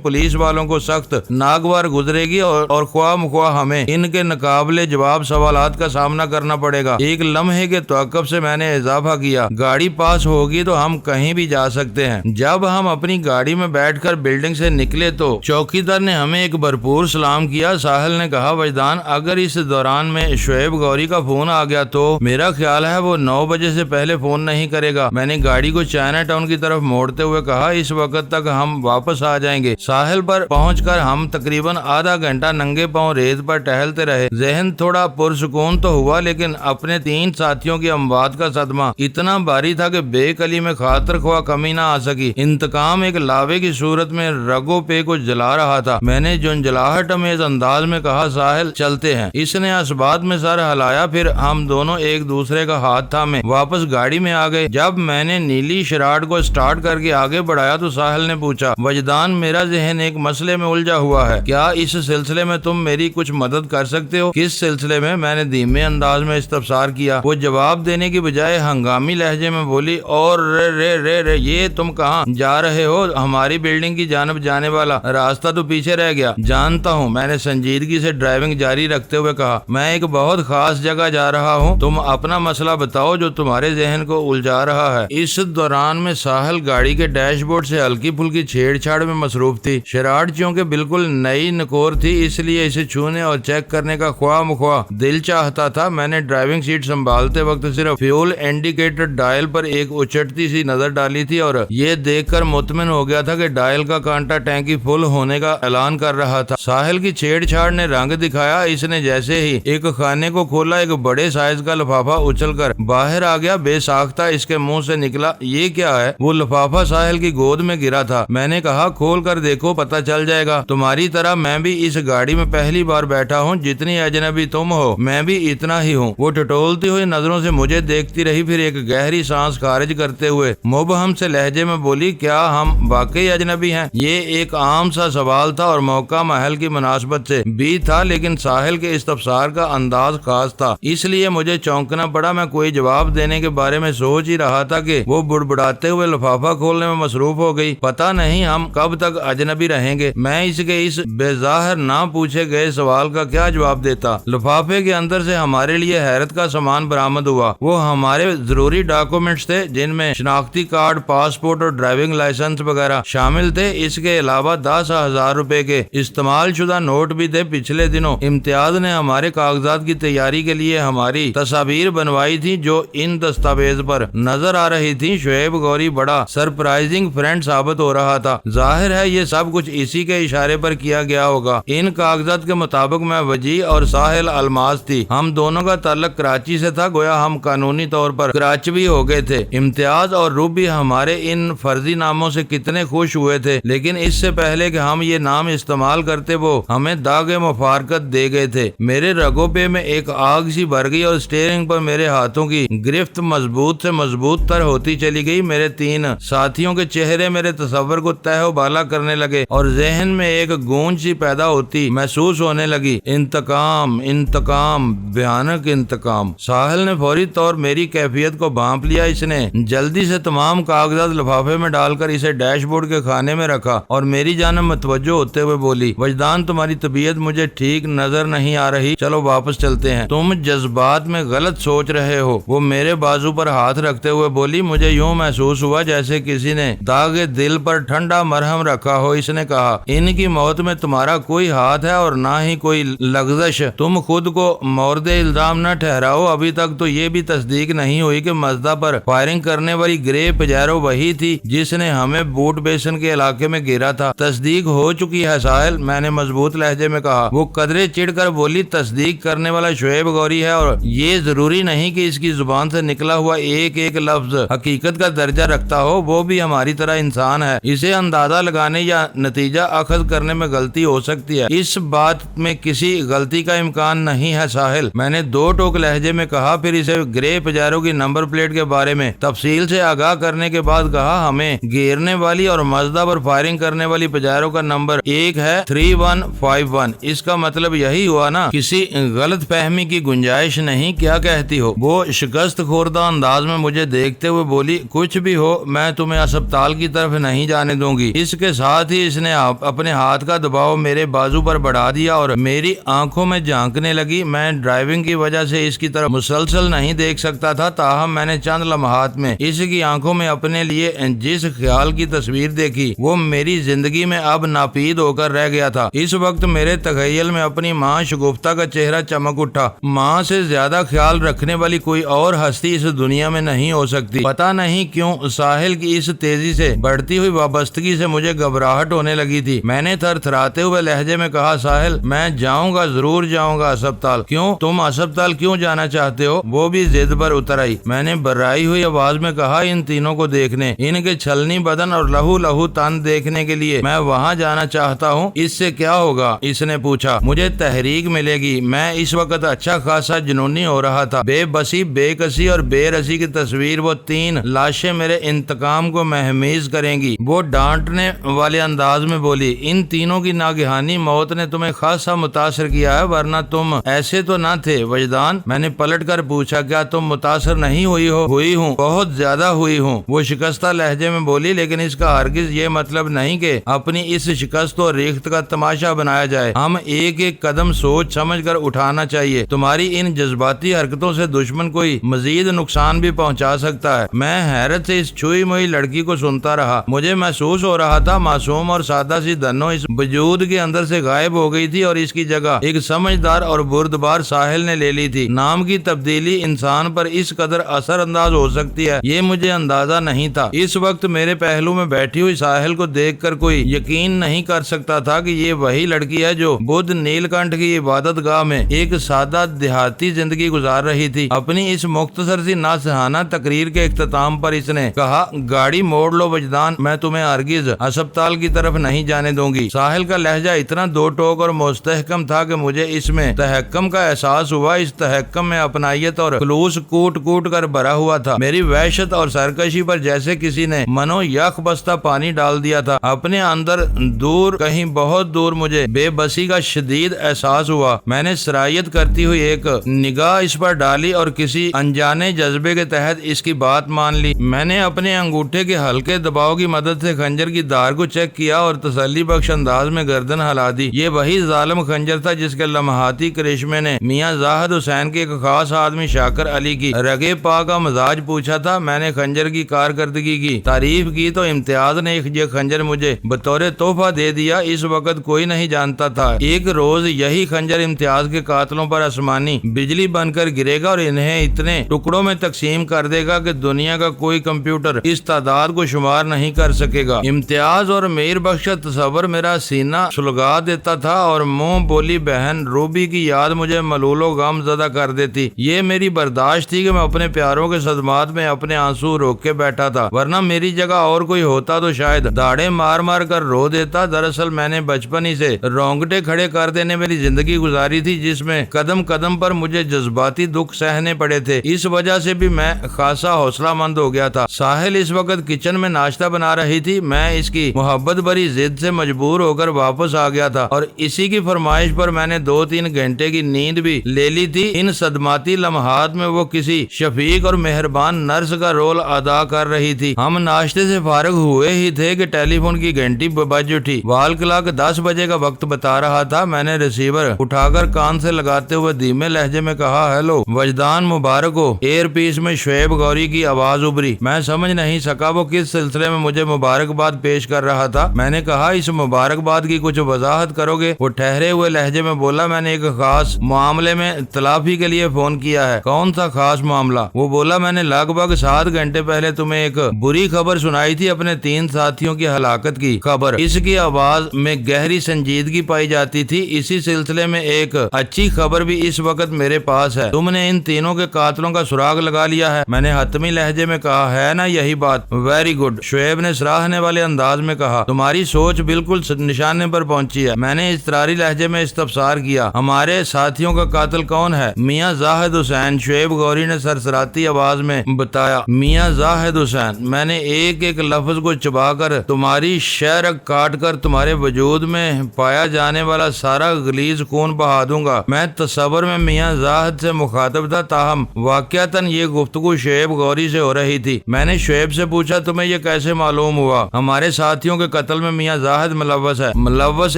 پولیس والوں کو سخت ناگوار گزرے گی اور خواہ مخواہ ہمیں ان کے ناقابل جواب سوالات کا سامنا کرنا پڑے گا۔ ایک لمحے کے توقف سے میں نے اضافہ کیا، گاڑی پاس ہوگی تو ہم کہیں بھی جا سکتے ہیں۔ جب ہم اپنی گاڑی میں بیٹھ کر بلڈنگ سے نکلے تو چوکیدار نے ہمیں ایک بھرپور سلام کیا۔ ساحل نے کہا، وجدان، اگر اس دوران میں شعیب گوری کا فون آ گیا تو میرا خیال ہے وہ 9 بجے سے پہلے فون نہیں کرے گا۔ میں نے گاڑی کو چائنا ٹاؤن کی طرف موڑتے ہوئے کہا، اس وقت تک ہم واپس آ جائیں گے۔ ساحل پر پہنچ کر ہم تقریباً آدھا گھنٹہ ننگے پاؤں ریت پر ٹہلتے رہے۔ ذہن تھوڑا پرسکون تو ہوا، لیکن اپنے 3 ساتھیوں کی اموات کا صدمہ اتنا باری تھا کہ بے کلی میں خاطر خواہ کمی نہ آ سکی۔ انتقام ایک لاوے کی صورت میں رگوں پہ کو جلا رہا تھا۔ میں نے جنجلاہٹ امیز انداز میں کہا، ساحل چلتے ہیں۔ اس نے اس بات میں سر ہلایا، پھر ہم دونوں ایک دوسرے کا ہاتھ تھامے واپس گاڑی میں آ گئے۔ جب میں نے نیلی شراٹ کو سٹارٹ کر کے آگے بڑھایا تو ساحل نے پوچھا، وجدان، میرا ذہن ایک مسئلے میں الجھا ہوا ہے، کیا اس سلسلے میں تم میری کچھ مدد کر سکتے ہو؟ کس سلسلے میں؟ میں نے دھیمے انداز میں استفسار کیا۔ وہ جواب دینے کی بجائے ہنگامی لہجے میں بولی، اور رے یہ تم کہاں جا رہے ہو؟ ہماری بلڈنگ کی جانب جانے والا راستہ تو پیچھے رہ گیا۔ جانتا ہوں، میں نے سنجیدگی سے ڈرائیونگ جاری رکھتے ہوئے کہا، میں ایک بہت خاص جگہ جا رہا ہوں، تم اپنا مسئلہ بتاؤ جو تمہارے ذہن کو الجھا رہا ہے۔ اس دوران میں ساحل گاڑی کے ڈیش بورڈ سے ہلکی پھلکی چھیڑ چھاڑ میں مصروف تھی۔ شراٹ چونکہ بالکل نئی نکور تھی، اس لیے اسے چھونے اور چیک کرنے کا خواہ مخواہ دل چاہتا تھا۔ میں نے ڈرائیونگ سیٹ سنبھالتے وقت صرف فیول انڈیکیٹر ڈائل پر ایک اچٹتی سی نظر ڈالی تھی اور یہ دیکھ کر مطمئن ہو گیا تھا کہ ڈائل کا کانٹا ٹینکی فل ہونے کا اعلان کر رہا تھا۔ ساحل کی چھیڑ چھاڑ نے رنگ دکھایا۔ اس نے جیسے ہی ایک خانے کو کھولا، ایک بڑے سائز کا لفافہ اچھل کر باہر آ گیا۔ بے ساختہ اس کے منہ سے نکلا، یہ کیا ہے؟ وہ لفافہ ساحل کی گود میں گرا تھا۔ میں نے کہا، کھول کر دیکھو، پتہ چل جائے گا۔ تمہاری طرح میں بھی اس گاڑی میں پہلی بار بیٹھا ہوں، جتنی اجنبی تم ہو میں بھی اتنا ہی ہوں۔ وہ ٹٹولتی ہوئی نظروں سے مجھے دیکھتی رہی، پھر ایک گہری سانس خارج کرتے ہوئے مبہم سے لہجے میں بولی، کیا ہم واقعی اجنبی ہیں؟ یہ ایک عام سا سوال تھا اور موقع محل کی مناسبت سے بھی تھا، لیکن ساحل کے استفسار کا انداز خاص تھا، اس لیے مجھے چونکنا پڑا۔ میں کوئی جواب دینے کے بارے میں سوچ ہی رہا تھا کہ وہ بڑبڑاتے ہوئے لفافہ کھولنے میں مصروف ہو گئی۔ پتہ نہیں ہم کب تک اجنبی رہیں گے۔ میں اس کے اس بے ظاہر نہ پوچھے گئے سوال کا کیا جواب دیتا؟ لفافے کے اندر سے ہمارے لیے حیرت کا سامان برآمد ہوا۔ وہ ہمارے ضروری ڈاکومنٹس تھے، جن میں شناختی کارڈ، پاسپورٹ اور ڈرائیونگ لائسنس وغیرہ شامل تھے۔ اس کے علاوہ 10,000 روپے کے استعمال شدہ نوٹ بھی تھے۔ پچھلے دنوں امتیاز نے ہمارے کاغذات کی تیاری کے لیے ہماری تصاویر بنوائی تھی جو ان دستاویز پر نظر آ رہی تھی۔ شعیب گوری بڑا سرپرائزنگ فرینڈ ثابت ہو رہا تھا۔ ظاہر ہے یہ سب کچھ اسی کے اشارے پر کیا گیا ہوگا۔ ان کاغذات کے مطابق میں وجی اور ساحل الماس تھی۔ ہم دونوں کا تعلق کراچی سے تھا، گویا ہم قانونی طور پر کراچوی ہو گئے تھے۔ امتیاز اور روبی ہمارے ان فرضی ناموں سے کتنے خوش ہوئے تھے، لیکن اس سے پہلے کہ ہم یہ نام استعمال کرتے وہ ہمیں داغ مفارقت دے گئے تھے۔ میرے رگوں پہ میں ایک آگ سی بھر گئی اور اسٹیئرنگ پر میرے ہاتھوں کی گرفت مضبوط سے مضبوط تر ہوتی چلی گئی۔ میرے 3 ساتھیوں کے چہرے میرے تصور کو تہ و بالا کرنے لگے اور ذہن میں ایک گونج سی پیدا ہوتی محسوس ہونے لگی، انتقام، انتقام، بھیانک انتقام۔ ساحل نے فوری طور میری کیفیت کو بھانپ لیا۔ اس نے جلدی سے تمام کاغذات لفافے میں ڈال کر اسے ڈیش بورڈ کے خانے میں رکھا اور میری جانب متوجہ ہوتے ہوئے بولی، وجدان، تمہاری طبیعت مجھے ٹھیک نظر نہیں آ رہی، چلو واپس چلتے ہیں، تم جذبات میں غلط سوچ رہے ہو۔ وہ میرے بازو پر ہاتھ رکھتے ہوئے بولی، مجھے یوں محسوس ہوا جیسے کسی نے داغ دل پر ٹھنڈا مرہم رکھا ہو۔ اس نے کہا، ان کی موت میں تمہارا کوئی ہاتھ ہے اور نہ ہی کوئی لغزش۔ تم خود کو مورد الزام نہ ٹھہراؤ۔ ابھی تک تو یہ بھی تصدیق نہیں ہوئی کہ مزدہ پر فائرنگ کرنے والی گرے پجیرو وہی تھی جس نے ہمیں بوٹ بیسن کے علاقے میں گھیرا تھا۔ تصدیق ہو چکی ہے ساحل، میں نے مضبوط لہجے میں کہا۔ وہ قدرے چڑھ کر بولی، تصدیق کرنے والا شعیب گوری ہے اور یہ ضروری نہیں کہ اس کی زبان سے نکلا ہوا ایک ایک لفظ حقیقت حقیقت کا درجہ رکھتا ہو وہ بھی ہماری طرح انسان ہے. اسے اندازہ لگانے یا نتیجہ اخذ کرنے میں غلطی ہو سکتی ہے. اس بات میں کسی غلطی کا امکان نہیں ہے ساحل. میں نے دو ٹوک لہجے میں کہا. پھر اسے گرے پجاروں کی نمبر پلیٹ کے بارے میں تفصیل سے آگاہ کرنے کے بعد کہا ہمیں گھیرنے والی اور مزدہ پر فائرنگ کرنے والی پجاروں کا نمبر 1 ہے 3151. اس کا مطلب یہی ہوا نا؟ کسی غلط فہمی کی گنجائش نہیں. کیا کہتی ہو؟ وہ شکست خوردہ انداز میں مجھے دیکھتے ہوئے بولی کچھ بھی ہو میں تمہیں اسپتال کی طرف نہیں جانے دوں گی. اس کے ساتھ ہی اس نے اپنے ہاتھ کا دباؤ میرے بازو پر بڑھا دیا اور میری آنکھوں میں جھانکنے لگی. میں ڈرائیونگ کی وجہ سے اس کی طرف مسلسل نہیں دیکھ سکتا تھا. تاہم میں نے چند لمحات میں اس کی آنکھوں میں اپنے لیے جس خیال کی تصویر دیکھی وہ میری زندگی میں اب ناپید ہو کر رہ گیا تھا. اس وقت میرے تخیل میں اپنی ماں شگفتہ کا چہرہ چمک اٹھا. ماں سے زیادہ خیال رکھنے والی کوئی اور ہستی اس دنیا میں نہیں ہو سکتی. پتہ نہیں کیوں ساحل کی اس تیزی سے بڑھتی ہوئی وابستگی سے مجھے گھبراہٹ ہونے لگی تھی. میں نے تھر تھراتے ہوئے لہجے میں کہا ساحل میں جاؤں گا، ضرور جاؤں گا اسپتال. کیوں؟ تم اسپتال کیوں جانا چاہتے ہو؟ وہ بھی ضد پر اتر آئی. میں نے برائی ہوئی آواز میں کہا ان تینوں کو دیکھنے، ان کے چھلنی بدن اور لہو لہو تن دیکھنے کے لیے میں وہاں جانا چاہتا ہوں. اس سے کیا ہوگا؟ اس نے پوچھا. مجھے تحریک ملے گی. میں اس وقت اچھا خاصا جنونی ہو رہا تھا. بے بسی، بے کسی اور بے رسی کی تصویر وہ 3 لاشیں میرے انتقام کو مہمیز کریں گی. وہ ڈانٹنے والے انداز میں بولی ان تینوں کی ناگہانی موت نے تمہیں خاصا متاثر کیا ہے، ورنہ تم ایسے تو نہ تھے وجدان. میں نے پلٹ کر پوچھا کیا تم متاثر نہیں ہوئی ہو؟ ہوئی ہوں، بہت زیادہ ہوئی ہوں. وہ شکستہ لہجے میں بولی لیکن اس کا ہرگز یہ مطلب نہیں کہ اپنی اس شکست و ریخت کا تماشا بنایا جائے. ہم ایک ایک قدم سوچ سمجھ کر اٹھانا چاہیے. تمہاری ان جذباتی حرکتوں سے دشمن کوئی مزید نقصان بھی پہنچا سکتا ہے. میں حیرت سے اس چھوئی موئی لڑکی کو سنتا رہا. مجھے محسوس ہو رہا تھا معصوم اور سادہ سی دنو اس وجود کے اندر سے غائب ہو گئی تھی اور اس کی جگہ ایک سمجھدار اور بردبار ساحل نے لے لی تھی. نام کی تبدیلی انسان پر اس قدر اثر انداز ہو سکتی ہے یہ مجھے اندازہ نہیں تھا. اس وقت میرے پہلو میں بیٹھی ہوئی ساحل کو دیکھ کر کوئی یقین نہیں کر سکتا تھا کہ یہ وہی لڑکی ہے جو بدھ نیل کنٹھ کی عبادت گاہ میں ایک سادہ دیہاتی زندگی گزار رہی تھی. اپنی اس مختصر سی ناصحانہ تقریر کے اختتام پر اس نے کہا گاڑی موڑ لو وجدان، میں تمہیں ہرگز اسپتال کی طرف نہیں جانے دوں گی. ساحل کا لہجہ اتنا دو ٹوک اور مستحکم تھا کہ مجھے اس میں تحکم کا احساس ہوا. اس تحکم میں اپنائیت اور خلوص کوٹ کوٹ کر بھرا ہوا تھا. میری وحشت اور سرکشی پر جیسے کسی نے منو یک بستہ پانی ڈال دیا تھا. اپنے اندر دور کہیں بہت دور مجھے بے بسی کا شدید احساس ہوا. میں نے سرایت کرتی ہوئی ایک نگاہ اس پر ڈالی اور کسی انجانے جذبے کے تحت اس کی بات مان لی. میں نے اپنے انگوٹھے کے ہلکے دباؤ کی مدد سے خنجر کی دار کو چیک کیا اور تسلی بخش انداز میں گردن ہلا دی. یہ وہی ظالم خنجر تھا جس کے لمحاتی کرشمے نے میاں زاہد حسین کے ایک خاص آدمی شاکر علی کی رگے پا کا مزاج پوچھا تھا. میں نے خنجر کی کارکردگی کی تعریف کی تو امتیاز نے یہ خنجر مجھے بطور تحفہ دے دیا. اس وقت کوئی نہیں جانتا تھا ایک روز یہی خنجر امتیاز کے قاتلوں پر آسمانی بجلی بن کر گرے گا اور انہیں اتنے ٹکڑوں میں تقسیم کر دے گا کہ دنیا کا کوئی کمپیوٹر اس تعداد کو شمار نہیں کر سکے گا. امتیاز اور میر بخش کا تصور میرا سینہ سلگا دیتا تھا اور منہ بولی بہن روبی کی یاد مجھے ملول و غم زدہ کر دیتی. یہ میری برداشت تھی کہ میں اپنے پیاروں کے صدمات میں اپنے آنسو روک کے بیٹھا تھا، ورنہ میری جگہ اور کوئی ہوتا تو شاید داڑے مار مار کر رو دیتا. دراصل میں نے بچپن ہی سے رونگٹے کھڑے کر دینے میری زندگی گزاری تھی جس میں قدم قدم پر مجھے جذباتی دکھ سہنے پڑے تھے. اس وجہ سے بھی میں خاصا حوصلہ مند ہو گیا تھا. ساحل اس وقت کچن میں ناشتہ بنا رہی تھی. میں اس کی محبت بھری ضد سے مجبور ہو کر واپس آ گیا تھا اور اسی کی فرمائش پر میں نے 2-3 گھنٹے کی نیند بھی لے لی تھی. ان صدماتی لمحات میں وہ کسی شفیق اور مہربان نرس کا رول ادا کر رہی تھی. ہم ناشتے سے فارغ ہوئے ہی تھے کہ ٹیلی فون کی گھنٹی بج اٹھی. وال کلاک 10 بجے کا وقت بتا رہا تھا. میں نے ریسیور اٹھا کر کان سے لگاتے ہوئے دھیمے لہجے میں کہا ہیلو وجدان مبارک ہو. ایئر پیس میں شعیب غوری کی آواز ابری. میں سمجھ نہیں سکا وہ کس سلسلے میں مجھے مبارکباد پیش کر رہا تھا. میں نے کہا اس مبارکباد کی کچھ وضاحت کرو گے؟ وہ ٹھہرے ہوئے لہجے میں بولا میں نے ایک خاص معاملے میں تلافی کے لیے فون کیا ہے. کون سا خاص معاملہ؟ وہ بولا میں نے لگ بھگ 7 گھنٹے پہلے تمہیں ایک بری خبر سنائی تھی، اپنے 3 ساتھیوں کی ہلاکت کی خبر. اس کی آواز میں گہری سنجیدگی پائی جاتی تھی. اسی سلسلے میں ایک اچھی خبر بھی اس وقت میرے پاس ہے. تم نے ان تینوں کے قاتلوں کا سراغ لگا لیا ہے. میں نے حتمی لہجے لہجے میں کہا، ہے نا یہی بات؟ ویری گڈ، شعیب نے سراہنے والے انداز میں کہا، تمہاری سوچ بالکل نشانے پر پہنچی ہے۔ میں نے اضطراری لہجے میں استفسار کیا، ہمارے ساتھیوں کا قاتل کون ہے؟ میاں زاہد حسین، شعیب غوری نے سرسراتی آواز میں بتایا۔ میاں زاہد حسین، میں نے ایک ایک لفظ کو چبا کر تمہاری شہرک کاٹ کر تمہارے وجود میں پایا جانے والا سارا غلیظ خون بہا دوں گا۔ میں تصور میں میاں زاہد سے مخاطب تھا، تاہم واقعتاً یہ گفتگو شعیب غوری سے ہو رہی تھی۔ میں نے شعیب سے پوچھا، تمہیں یہ کیسے معلوم ہوا ہمارے ساتھیوں کے قتل میں میاں زاہد ملوث ہے؟ ملوث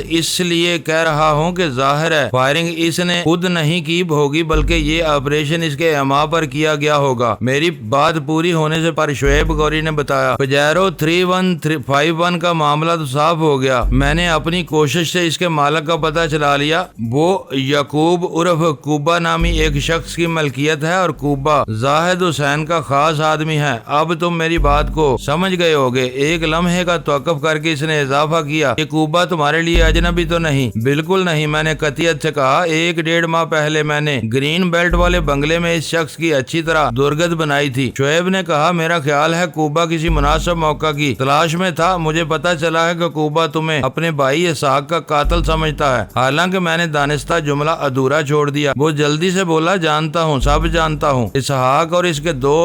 اس لیے کہہ رہا ہوں کہ ظاہر ہے فائرنگ اس نے خود نہیں کی ہوگی، بلکہ یہ آپریشن اس کے اعماء پر کیا گیا ہوگا۔ میری بات پوری ہونے سے پر شعیب غوری نے بتایا، پجیرو 3151 کا معاملہ تو صاف ہو گیا۔ میں نے اپنی کوشش سے اس کے مالک کا پتہ چلا لیا، وہ یعقوب عرف کوبا نامی ایک شخص کی ملکیت ہے اور کوبا زاہد حسین کا خاص آدمی ہے۔ اب تم میری بات کو سمجھ گئے ہوگے۔ ایک لمحے کا توقف کر کے اس نے اضافہ کیا، یہ کوبا تمہارے لیے اجنبی تو نہیں؟ بالکل نہیں، میں نے قطعیت سے کہا۔ 1-1.5 ماہ پہلے میں نے گرین بیلٹ والے بنگلے میں اس شخص کی اچھی طرح درگت بنائی تھی۔ شعیب نے کہا، میرا خیال ہے کوبا کسی مناسب موقع کی تلاش میں تھا۔ مجھے پتا چلا ہے کہ کوبا تمہیں اپنے بھائی اسحاق کا قاتل سمجھتا ہے۔ حالانکہ میں نے دانستہ جملہ ادھورا چھوڑ دیا۔ وہ جلدی سے بولا، جانتا ہوں، سب جانتا ہوں۔ اسحاق اور اس کے 2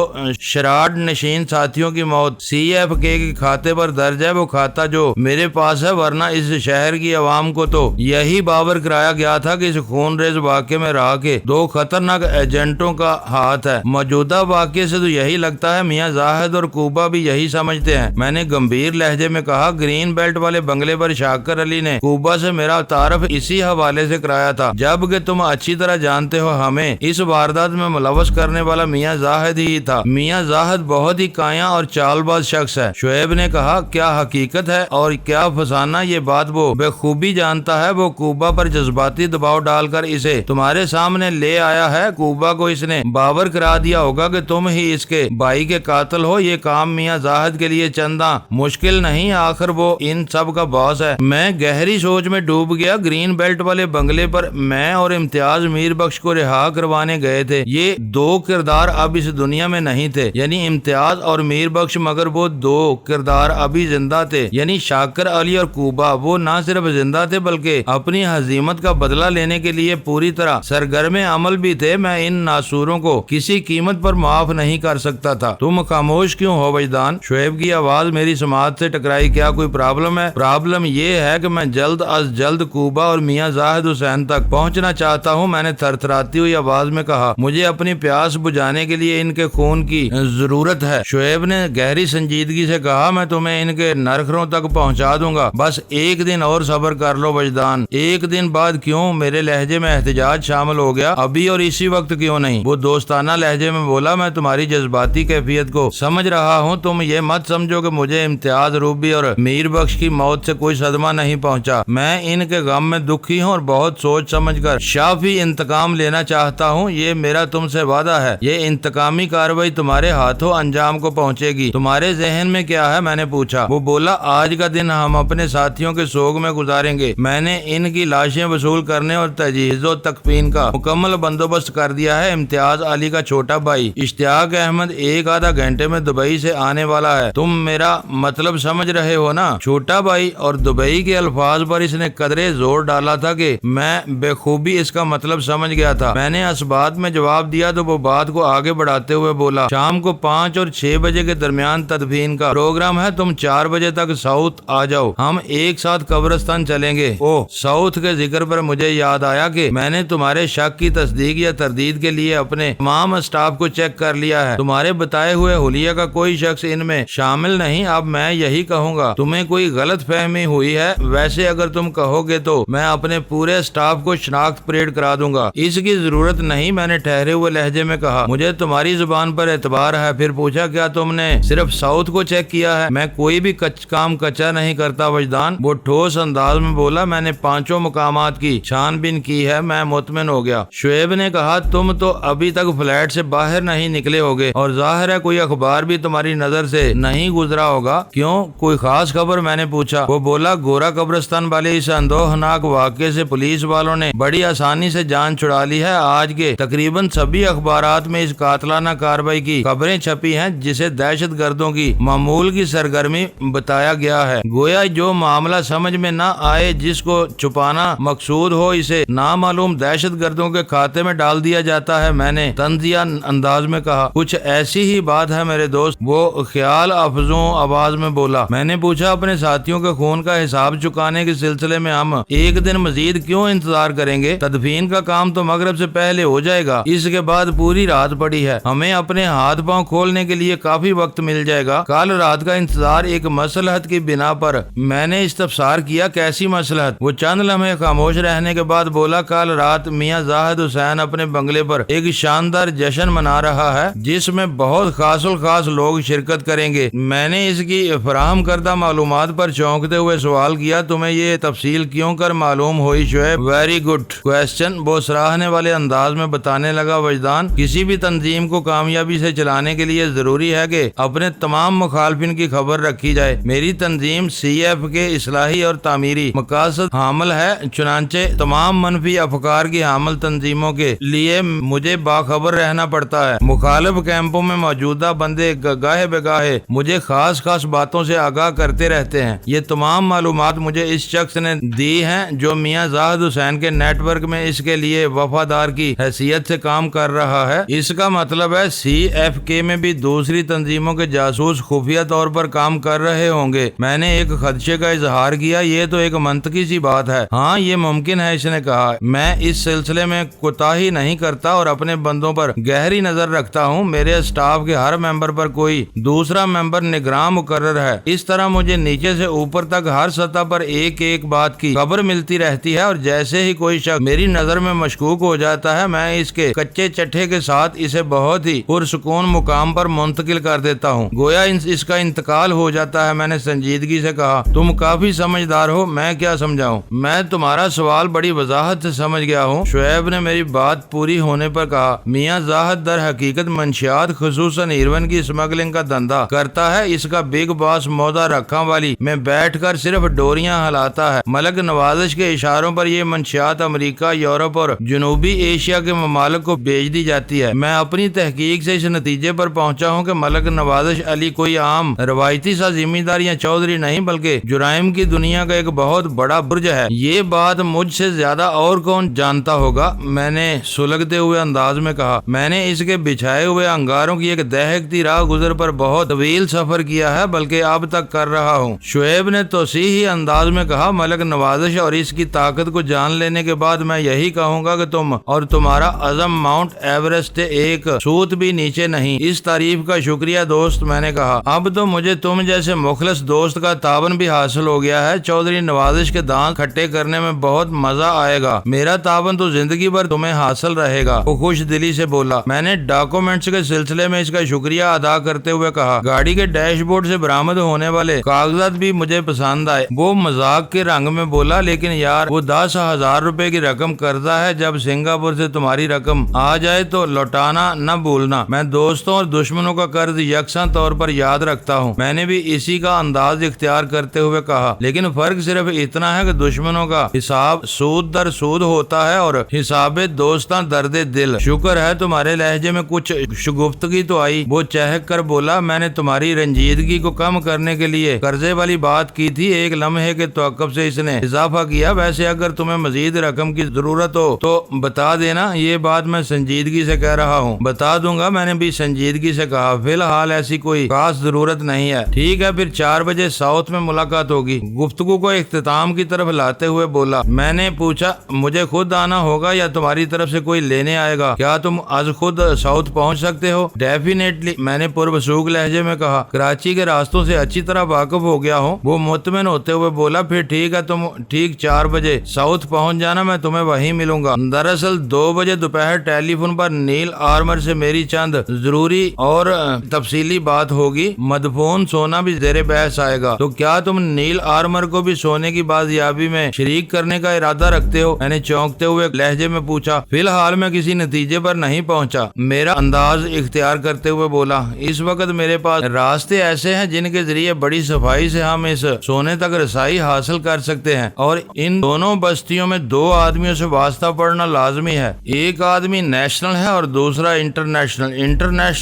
شراڈ نشین ساتھیوں کی موت CFK کے کھاتے پر درج ہے۔ وہ کھاتا جو میرے پاس ہے، ورنہ اس شہر کی عوام کو تو یہی باور کرایا گیا تھا کہ اس خون ریز واقعے میں راہ کے 2 خطرناک ایجنٹوں کا ہاتھ ہے۔ موجودہ واقعے سے تو یہی لگتا ہے میاں زاہد اور کوبا بھی یہی سمجھتے ہیں۔ میں نے گمبھیر لہجے میں کہا، گرین بیلٹ والے بنگلے پر شاکر علی نے کوبا سے میرا تعارف اسی حوالے سے کرایا تھا، جبکہ تم اچھی طرح جانتے ہو ہمیں اس واردات میں ملوث کرنے والا میاں زاہد ہی تھا۔ میاں زاہد بہت ہی کایاں اور چال باز شخص ہے۔ شعیب نے کہا، کیا حقیقت ہے اور کیا فسانہ؟ یہ بات وہ بخوبی جانتا ہے۔ وہ کوبا پر جذباتی دباؤ ڈال کر اسے تمہارے سامنے لے آیا ہے۔ کوبا کو اس نے باور کرا دیا ہوگا کہ تم ہی اس کے بھائی کے قاتل ہو۔ یہ کام میاں زاہد کے لیے چندہ مشکل نہیں، آخر وہ ان سب کا باس ہے۔ میں گہری سوچ میں ڈوب گیا۔ گرین بیلٹ والے بنگلے پر میں اور امتیاز میر بخش کو رہا کروانے گئے تھے۔ یہ 2 کردار اب اس دنیا میں نہیں تھے، یعنی امتیاز اور میر بخش، مگر وہ 2 کردار ابھی زندہ تھے، یعنی شاکر علی اور کوبا۔ وہ نہ صرف زندہ تھے بلکہ اپنی ہزیمت کا بدلہ لینے کے لیے پوری طرح سرگرم عمل بھی تھے۔ میں ان ناسوروں کو کسی قیمت پر معاف نہیں کر سکتا تھا۔ تم خاموش کیوں ہو وجدان؟ شعیب کی آواز میری سماعت سے ٹکرائی۔ کیا کوئی پرابلم ہے؟ پرابلم یہ ہے کہ میں جلد از جلد کوبا اور میاں زاہد حسین تک پہنچنا چاہتا ہوں۔ میں نے تھرتھراتی ہوئی آواز میں کہا، مجھے اپنی پیاس بجھانے کے لیے ان کے خون کی ضرورت ہے۔ شعیب نے گہری سنجیدگی سے کہا، میں تمہیں ان کے نرخوں تک پہنچا دوں گا، بس 1 دن اور صبر کر لو وجدان۔ 1 دن بعد کیوں؟ میرے لہجے میں احتجاج شامل ہو گیا۔ ابھی اور اسی وقت کیوں نہیں؟ وہ دوستانہ لہجے میں بولا، میں تمہاری جذباتی کیفیت کو سمجھ رہا ہوں۔ تم یہ مت سمجھو کہ مجھے امتیاز روبی اور میر بخش کی موت سے کوئی صدمہ نہیں پہنچا۔ میں ان کے غم میں دکھی ہوں اور بہت سوچ سمجھ کر شافی انتقام لینا چاہتا ہوں۔ یہ میرا تم سے وعدہ ہے۔ یہ انتقامی کارروائی تمہارے ہاتھوں انجام کو پہنچے گی۔ تمہارے ذہن میں کیا ہے؟ میں نے پوچھا۔ وہ بولا، آج کا دن ہم اپنے ساتھیوں کے سوگ میں گزاریں گے۔ میں نے ان کی لاشیں وصول کرنے اور تجہیز و تکفین کا مکمل بندوبست کر دیا ہے۔ امتیاز علی کا چھوٹا بھائی اشتیاق احمد 1 آدھا گھنٹے میں دبئی سے آنے والا ہے۔ تم میرا مطلب سمجھ رہے ہو نا؟ چھوٹا بھائی اور دبئی کے الفاظ پر اس نے قدرے زور ڈالا تھا کہ میں بخوبی اس کا مطلب سمجھ گیا تھا۔ میں نے اس بات میں جواب دیا تو وہ بات کو آگے بڑھاتے ہوئے بولا، شام کو 5 اور 6 بجے کے درمیان تدفین کا پروگرام ہے۔ تم 4 بجے تک ساؤتھ آ جاؤ، ہم ایک ساتھ قبرستان چلیں گے۔ اوہ، ساؤتھ کے ذکر پر مجھے یاد آیا کہ میں نے تمہارے شک کی تصدیق یا تردید کے لیے اپنے تمام اسٹاف کو چیک کر لیا ہے۔ تمہارے بتائے ہوئے حلیہ کا کوئی شخص ان میں شامل نہیں۔ اب میں یہی کہوں گا، تمہیں کوئی غلط فہمی ہوئی ہے۔ ویسے اگر تم کہو گے تو میں اپنے پورے اسٹاف کو شناخت پریڈ کرا دوں گا۔ اس کی ضرورت نہیں، میں نے ٹھہرے ہوئے لہجے میں کہا۔ مجھے تمہاری زبان پر اعتبار ہے۔ پھر پوچھا، کیا تم نے صرف ساؤتھ کو چیک کیا ہے؟ میں کوئی بھی کام کچا نہیں کرتا وجدان۔ وہ ٹھوس انداز میں بولا، میں نے 5 مقامات کی چھان بین کی ہے۔ میں مطمئن ہو گیا۔ شعیب نے کہا، تم تو ابھی تک فلیٹ سے باہر نہیں نکلے ہوگے اور ظاہر ہے کوئی اخبار بھی تمہاری نظر سے نہیں گزرا ہوگا۔ کیوں، کوئی خاص خبر؟ میں نے پوچھا۔ وہ بولا، گورا قبرستان والے اس اندوہناک واقعے سے پولیس والوں نے بڑی آسانی سے جان چھڑا لی ہے۔ آج کے تقریباً سبھی اخبارات میں اس قاتلانہ کارروائی کی خبریں خبریں چھپی ہیں جسے دہشت گردوں کی معمول کی سرگرمی بتایا گیا ہے۔ گویا جو معاملہ سمجھ میں نہ آئے، جس کو چھپانا مقصود ہو، اسے نامعلوم دہشت گردوں کے کھاتے میں ڈال دیا جاتا ہے، میں نے طنزیہ انداز میں کہا۔ کچھ ایسی ہی بات ہے میرے دوست، وہ خیال افزوں آواز میں بولا۔ میں نے پوچھا، اپنے ساتھیوں کے خون کا حساب چکانے کے سلسلے میں ہم ایک دن مزید کیوں انتظار کریں گے؟ تدفین کا کام تو مغرب سے پہلے ہو جائے گا، اس کے بعد پوری رات پڑی ہے، ہمیں اپنے ہاتھ پاؤں کھولنے کے لیے کافی وقت مل جائے گا۔ کل رات کا انتظار ایک مصلحت کی بنا پر۔ میں نے استفسار کیا، کیسی مصلحت؟ وہ چند لمحے خاموش رہنے کے بعد بولا، کل رات میاں زاہد حسین اپنے بنگلے پر ایک شاندار جشن منا رہا ہے جس میں بہت خاص الخاص لوگ شرکت کریں گے۔ میں نے اس کی فراہم کردہ معلومات پر چونکتے ہوئے سوال کیا، تمہیں یہ تفصیل کیوں کر معلوم ہوئی شعیب؟ ویری گڈ کویسچن، وہ سراہنے والے انداز میں بتانے لگا۔ وجدان، کسی بھی تنظیم کو کامیابی سے چلانے کے لیے ضروری ہے کہ اپنے تمام مخالفین کی خبر رکھی جائے۔ میری تنظیم سی ایف کے اصلاحی اور تعمیری مقاصد حامل ہے، چنانچہ تمام منفی افکار کی حامل تنظیموں کے لیے مجھے باخبر رہنا پڑتا ہے۔ مخالف کیمپوں میں موجودہ بندے گاہے بگاہے مجھے خاص باتوں سے آگاہ کرتے رہتے ہیں۔ یہ تمام معلومات مجھے اس شخص نے دی ہیں جو میاں زاہد حسین کے نیٹ ورک میں اس کے لیے وفادار کی حیثیت سے کام کر رہا ہے۔ اس کا مطلب ہے سی ایف کے میں بھی دوسری تنظیموں کے جاسوس خفیہ طور پر کام کر رہے ہوں گے۔ میں نے ایک خدشے کا اظہار کیا، یہ تو ایک منطقی سی بات ہے۔ ہاں یہ ممکن ہے، اس نے کہا۔ میں اس سلسلے میں کوتاہی نہیں کرتا اور اپنے بندوں پر گہری نظر رکھتا ہوں۔ میرے اسٹاف کے ہر ممبر پر کوئی دوسرا ممبر نگراں مقرر ہے۔ اس طرح مجھے نیچے سے اوپر تک ہر سطح پر ایک بات کی خبر ملتی رہتی ہے، اور جیسے ہی کوئی شخص میری نظر میں مشکوک ہو جاتا ہے، میں اس کے کچے چٹھے کے ساتھ اسے بہت ہی پرسکون مقام پر منتقل کر دیتا ہوں۔ گویا اس کا انتقال ہو جاتا ہے۔ میں نے سنجیدگی سے کہا، تم کافی سمجھدار ہو، میں کیا سمجھاؤں؟ میں تمہارا سوال بڑی وضاحت سے سمجھ گیا ہوں۔ شعیب نے میری بات پوری ہونے پر کہا، میاں زاہد در حقیقت منشیات خصوصاً ہیروئن کی اسمگلنگ کا دھندا کرتا ہے۔ اس کا بگ باس مودا رکھاں والی میں بیٹھ کر صرف ڈوریاں ہلاتا ہے۔ ملک نوازش کے اشاروں پر یہ منشیات امریکہ، یورپ اور جنوبی ایشیا کے ممالک کو بھیج دی جاتی ہے۔ میں اپنی تحقیق سے اس نتیجے پر پہنچا ہوں کہ ملک نوازش علی کوئی عام روایتی سا ذمہ یا چودھری نہیں، بلکہ جرائم کی دنیا کا ایک بہت بڑا برج ہے۔ یہ بات مجھ سے زیادہ اور کون جانتا ہوگا؟ میں نے سلگتے ہوئے انداز میں کہا، میں نے اس کے بچھائے ہوئے انگاروں کی ایک دہکتی راہ گزر پر بہت طویل سفر کیا ہے، بلکہ اب تک کر رہا ہوں۔ شعیب نے توضیحی انداز میں کہا، ملک نوازش اور اس کی طاقت کو جان لینے کے بعد میں یہی کہوں گا کہ تم اور تمہارا عزم ماؤنٹ ایورسٹ ایک سوت بھی نیچے نہیں۔ اس تعریف کا شکریہ دوست، میں نے کہا۔ اب تو مجھے تم جیسے مخلص دوست کا تعاون بھی حاصل ہو گیا ہے۔ چودھری نوازش کے دانت کھٹے کرنے میں بہت مزہ آئے گا۔ میرا تعاون تو زندگی بھر تمہیں حاصل رہے گا، وہ خوش دلی سے بولا۔ میں نے ڈاکومنٹس کے سلسلے میں اس کا شکریہ ادا کرتے ہوئے کہا، گاڑی کے ڈیش بورڈ سے برآمد ہونے والے کاغذات بھی مجھے پسند آئے۔ وہ مذاق کے رنگ میں بولا، لیکن یار وہ 10,000 روپے کی رقم قرضہ ہے، جب سنگاپور سے تمہاری رقم آ جائے تو لوٹانا نہ بھولنا۔ میں دوستوں اور دشمنوں کا قرض یکساں طور پر یاد رکھتا ہوں۔ میں نے بھی اسی کا انداز اختیار کرتے ہوئے کہا، لیکن فرق صرف اتنا ہے کہ دشمنوں کا حساب سود در سود ہوتا ہے اور حساب دوستاں درد دل۔ شکر ہے تمہارے لہجے میں کچھ شگفتگی تو آئی۔ وہ چہک کر بولا، میں نے تمہاری رنجیدگی کو کم کرنے کے لیے قرضے والی بات کی تھی۔ ایک لمحے کے توقف سے اس نے اضافہ کیا، ویسے اگر تمہیں مزید رقم کی ضرورت ہو تو بتا دینا۔ یہ بات میں سنجیدگی سے کہہ رہا ہوں۔ بتا دوں گا، میں نے بھی سنجیدگی سے کہا۔ فی الحال ایسی کوئی خاص ضرورت نہیں ہے۔ ٹھیک ہے، پھر 4 بجے ساؤتھ میں ملاقات ہوگی۔ گفتگو کو اختتام کی طرف لاتے ہوئے بولا۔ میں نے پوچھا، مجھے خود آنا ہوگا یا تمہاری طرف سے کوئی لینے آئے گا؟ کیا تم از خود ساؤتھ پہنچ سکتے ہو؟ ڈیفینیٹلی، میں نے پربسوخ لہجے میں کہا۔ کراچی کے راستوں سے اچھی طرح واقف ہو گیا ہوں۔ وہ مطمئن ہوتے ہوئے بولا، پھر ٹھیک ہے، تم ٹھیک 4 بجے ساؤتھ پہنچ جانا، میں تمہیں وہیں ملوں گا۔ دراصل 2 بجے دوپہر ٹیلی فون پر نیل آرمر سے میری چند ضروری اور تفصیلی بات ہوگی۔ مدفون سونا بھی زیر بحث آئے گا، تو کیا تم نیل آرمر کو بھی سونے کی بازیابی میں شریک کرنے کا ارادہ رکھتے ہو؟ میں نے چونکتے ہوئے لہجے میں پوچھا۔ فی الحال میں کسی نتیجے پر نہیں پہنچا، میرا انداز اختیار کرتے ہوئے بولا۔ اس وقت میرے پاس راستے ایسے ہیں جن کے ذریعے بڑی صفائی سے ہم اس سونے تک رسائی حاصل کر سکتے ہیں، اور ان دونوں بستیوں میں 2 آدمیوں سے واسطہ پڑنا لازمی ہے۔ ایک آدمی نیشنل ہے اور دوسرا انٹرنیشنل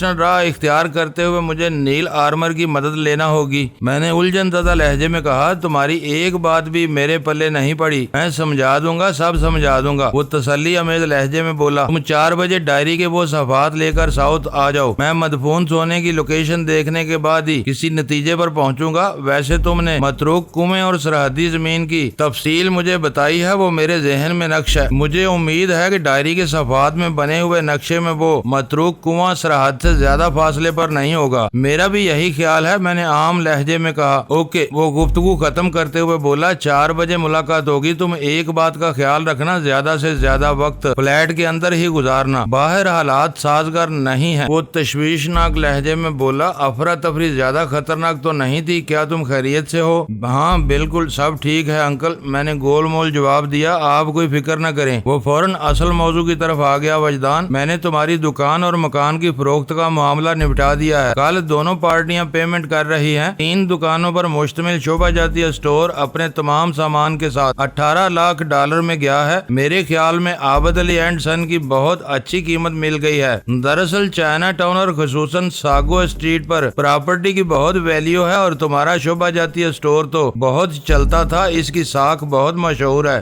انٹرنیشنل راہ اختیار کرتے ہوئے مجھے نیل آرمر کی مدد لینا ہوگی۔ میں نے الجھن زدہ لہجے میں کہا، تمہاری ایک بات بھی میرے پلے نہیں پڑی، میں سمجھا دوں گا، سب سمجھا دوں گا۔ وہ تسلی امیز لہجے میں بولا، تم 4 بجے ڈائری کے وہ صفحات لے کر ساؤتھ آ جاؤ، میں مدفون سونے کی لوکیشن دیکھنے کے بعد ہی کسی نتیجے پر پہنچوں گا۔ ویسے تم نے متروک کنویں اور سرحدی زمین کی تفصیل مجھے بتائی ہے، وہ میرے ذہن میں نقش ہے۔ مجھے امید ہے کہ ڈائری کے صفحات میں بنے ہوئے نقشے میں وہ متروک کنواں سرحد سے زیادہ فاصلے پر نہیں ہوگا۔ میرا بھی یہی خیال ہے، میں نے عام لہجے میں کہا۔ اوکے، وہ گفتگو ختم کرتے ہوئے بولا، 4 بجے ملاقات ہوگی۔ تم ایک بات کا خیال رکھنا، زیادہ سے زیادہ وقت فلیٹ کے اندر ہی گزارنا، باہر حالات سازگار نہیں ہیں۔ وہ تشویشناک لہجے میں بولا، افراتفری زیادہ خطرناک تو نہیں تھی؟ کیا تم خیریت سے ہو؟ ہاں بالکل سب ٹھیک ہے انکل، میں نے گول مول جواب دیا۔ آپ کوئی فکر نہ کریں۔ وہ فوراً اصل موضوع کی طرف آ گیا۔ وجدان، میں نے تمہاری دکان اور مکان کی فروخت کا معاملہ نپٹا دیا ہے۔ کل دونوں پارٹیاں پیمنٹ کر رہی ہیں۔ 3 دکانوں پر مشتمل شعبہ جاتی اسٹور اپنے تمام سامان کے ساتھ $18 لاکھ میں گیا ہے۔ میرے خیال میں عابد علی اینڈ سن کی بہت اچھی قیمت مل گئی ہے۔ دراصل چائنا ٹاؤن اور خصوصاً ساگو اسٹریٹ پر پراپرٹی کی بہت ویلیو ہے، اور تمہارا شعبہ جاتی اسٹور تو بہت چلتا تھا، اس کی ساکھ بہت مشہور ہے۔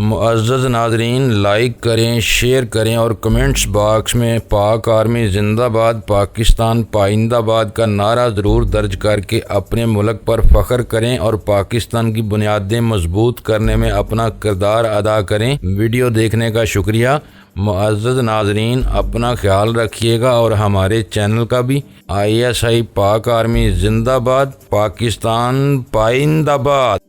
معزز ناظرین، لائک کریں، شیئر کریں اور کمنٹس باکس میں پاک آرمی زندہ باد، پاکستان پائندہ باد کا نعرہ ضرور درج کر کے اپنے ملک پر فخر کریں اور پاکستان کی بنیادیں مضبوط کرنے میں اپنا کردار ادا کریں۔ ویڈیو دیکھنے کا شکریہ۔ معزز ناظرین، اپنا خیال رکھیے گا اور ہمارے چینل کا بھی۔ ISI پاک آرمی زندہ باد، پاکستان پائندہ باد۔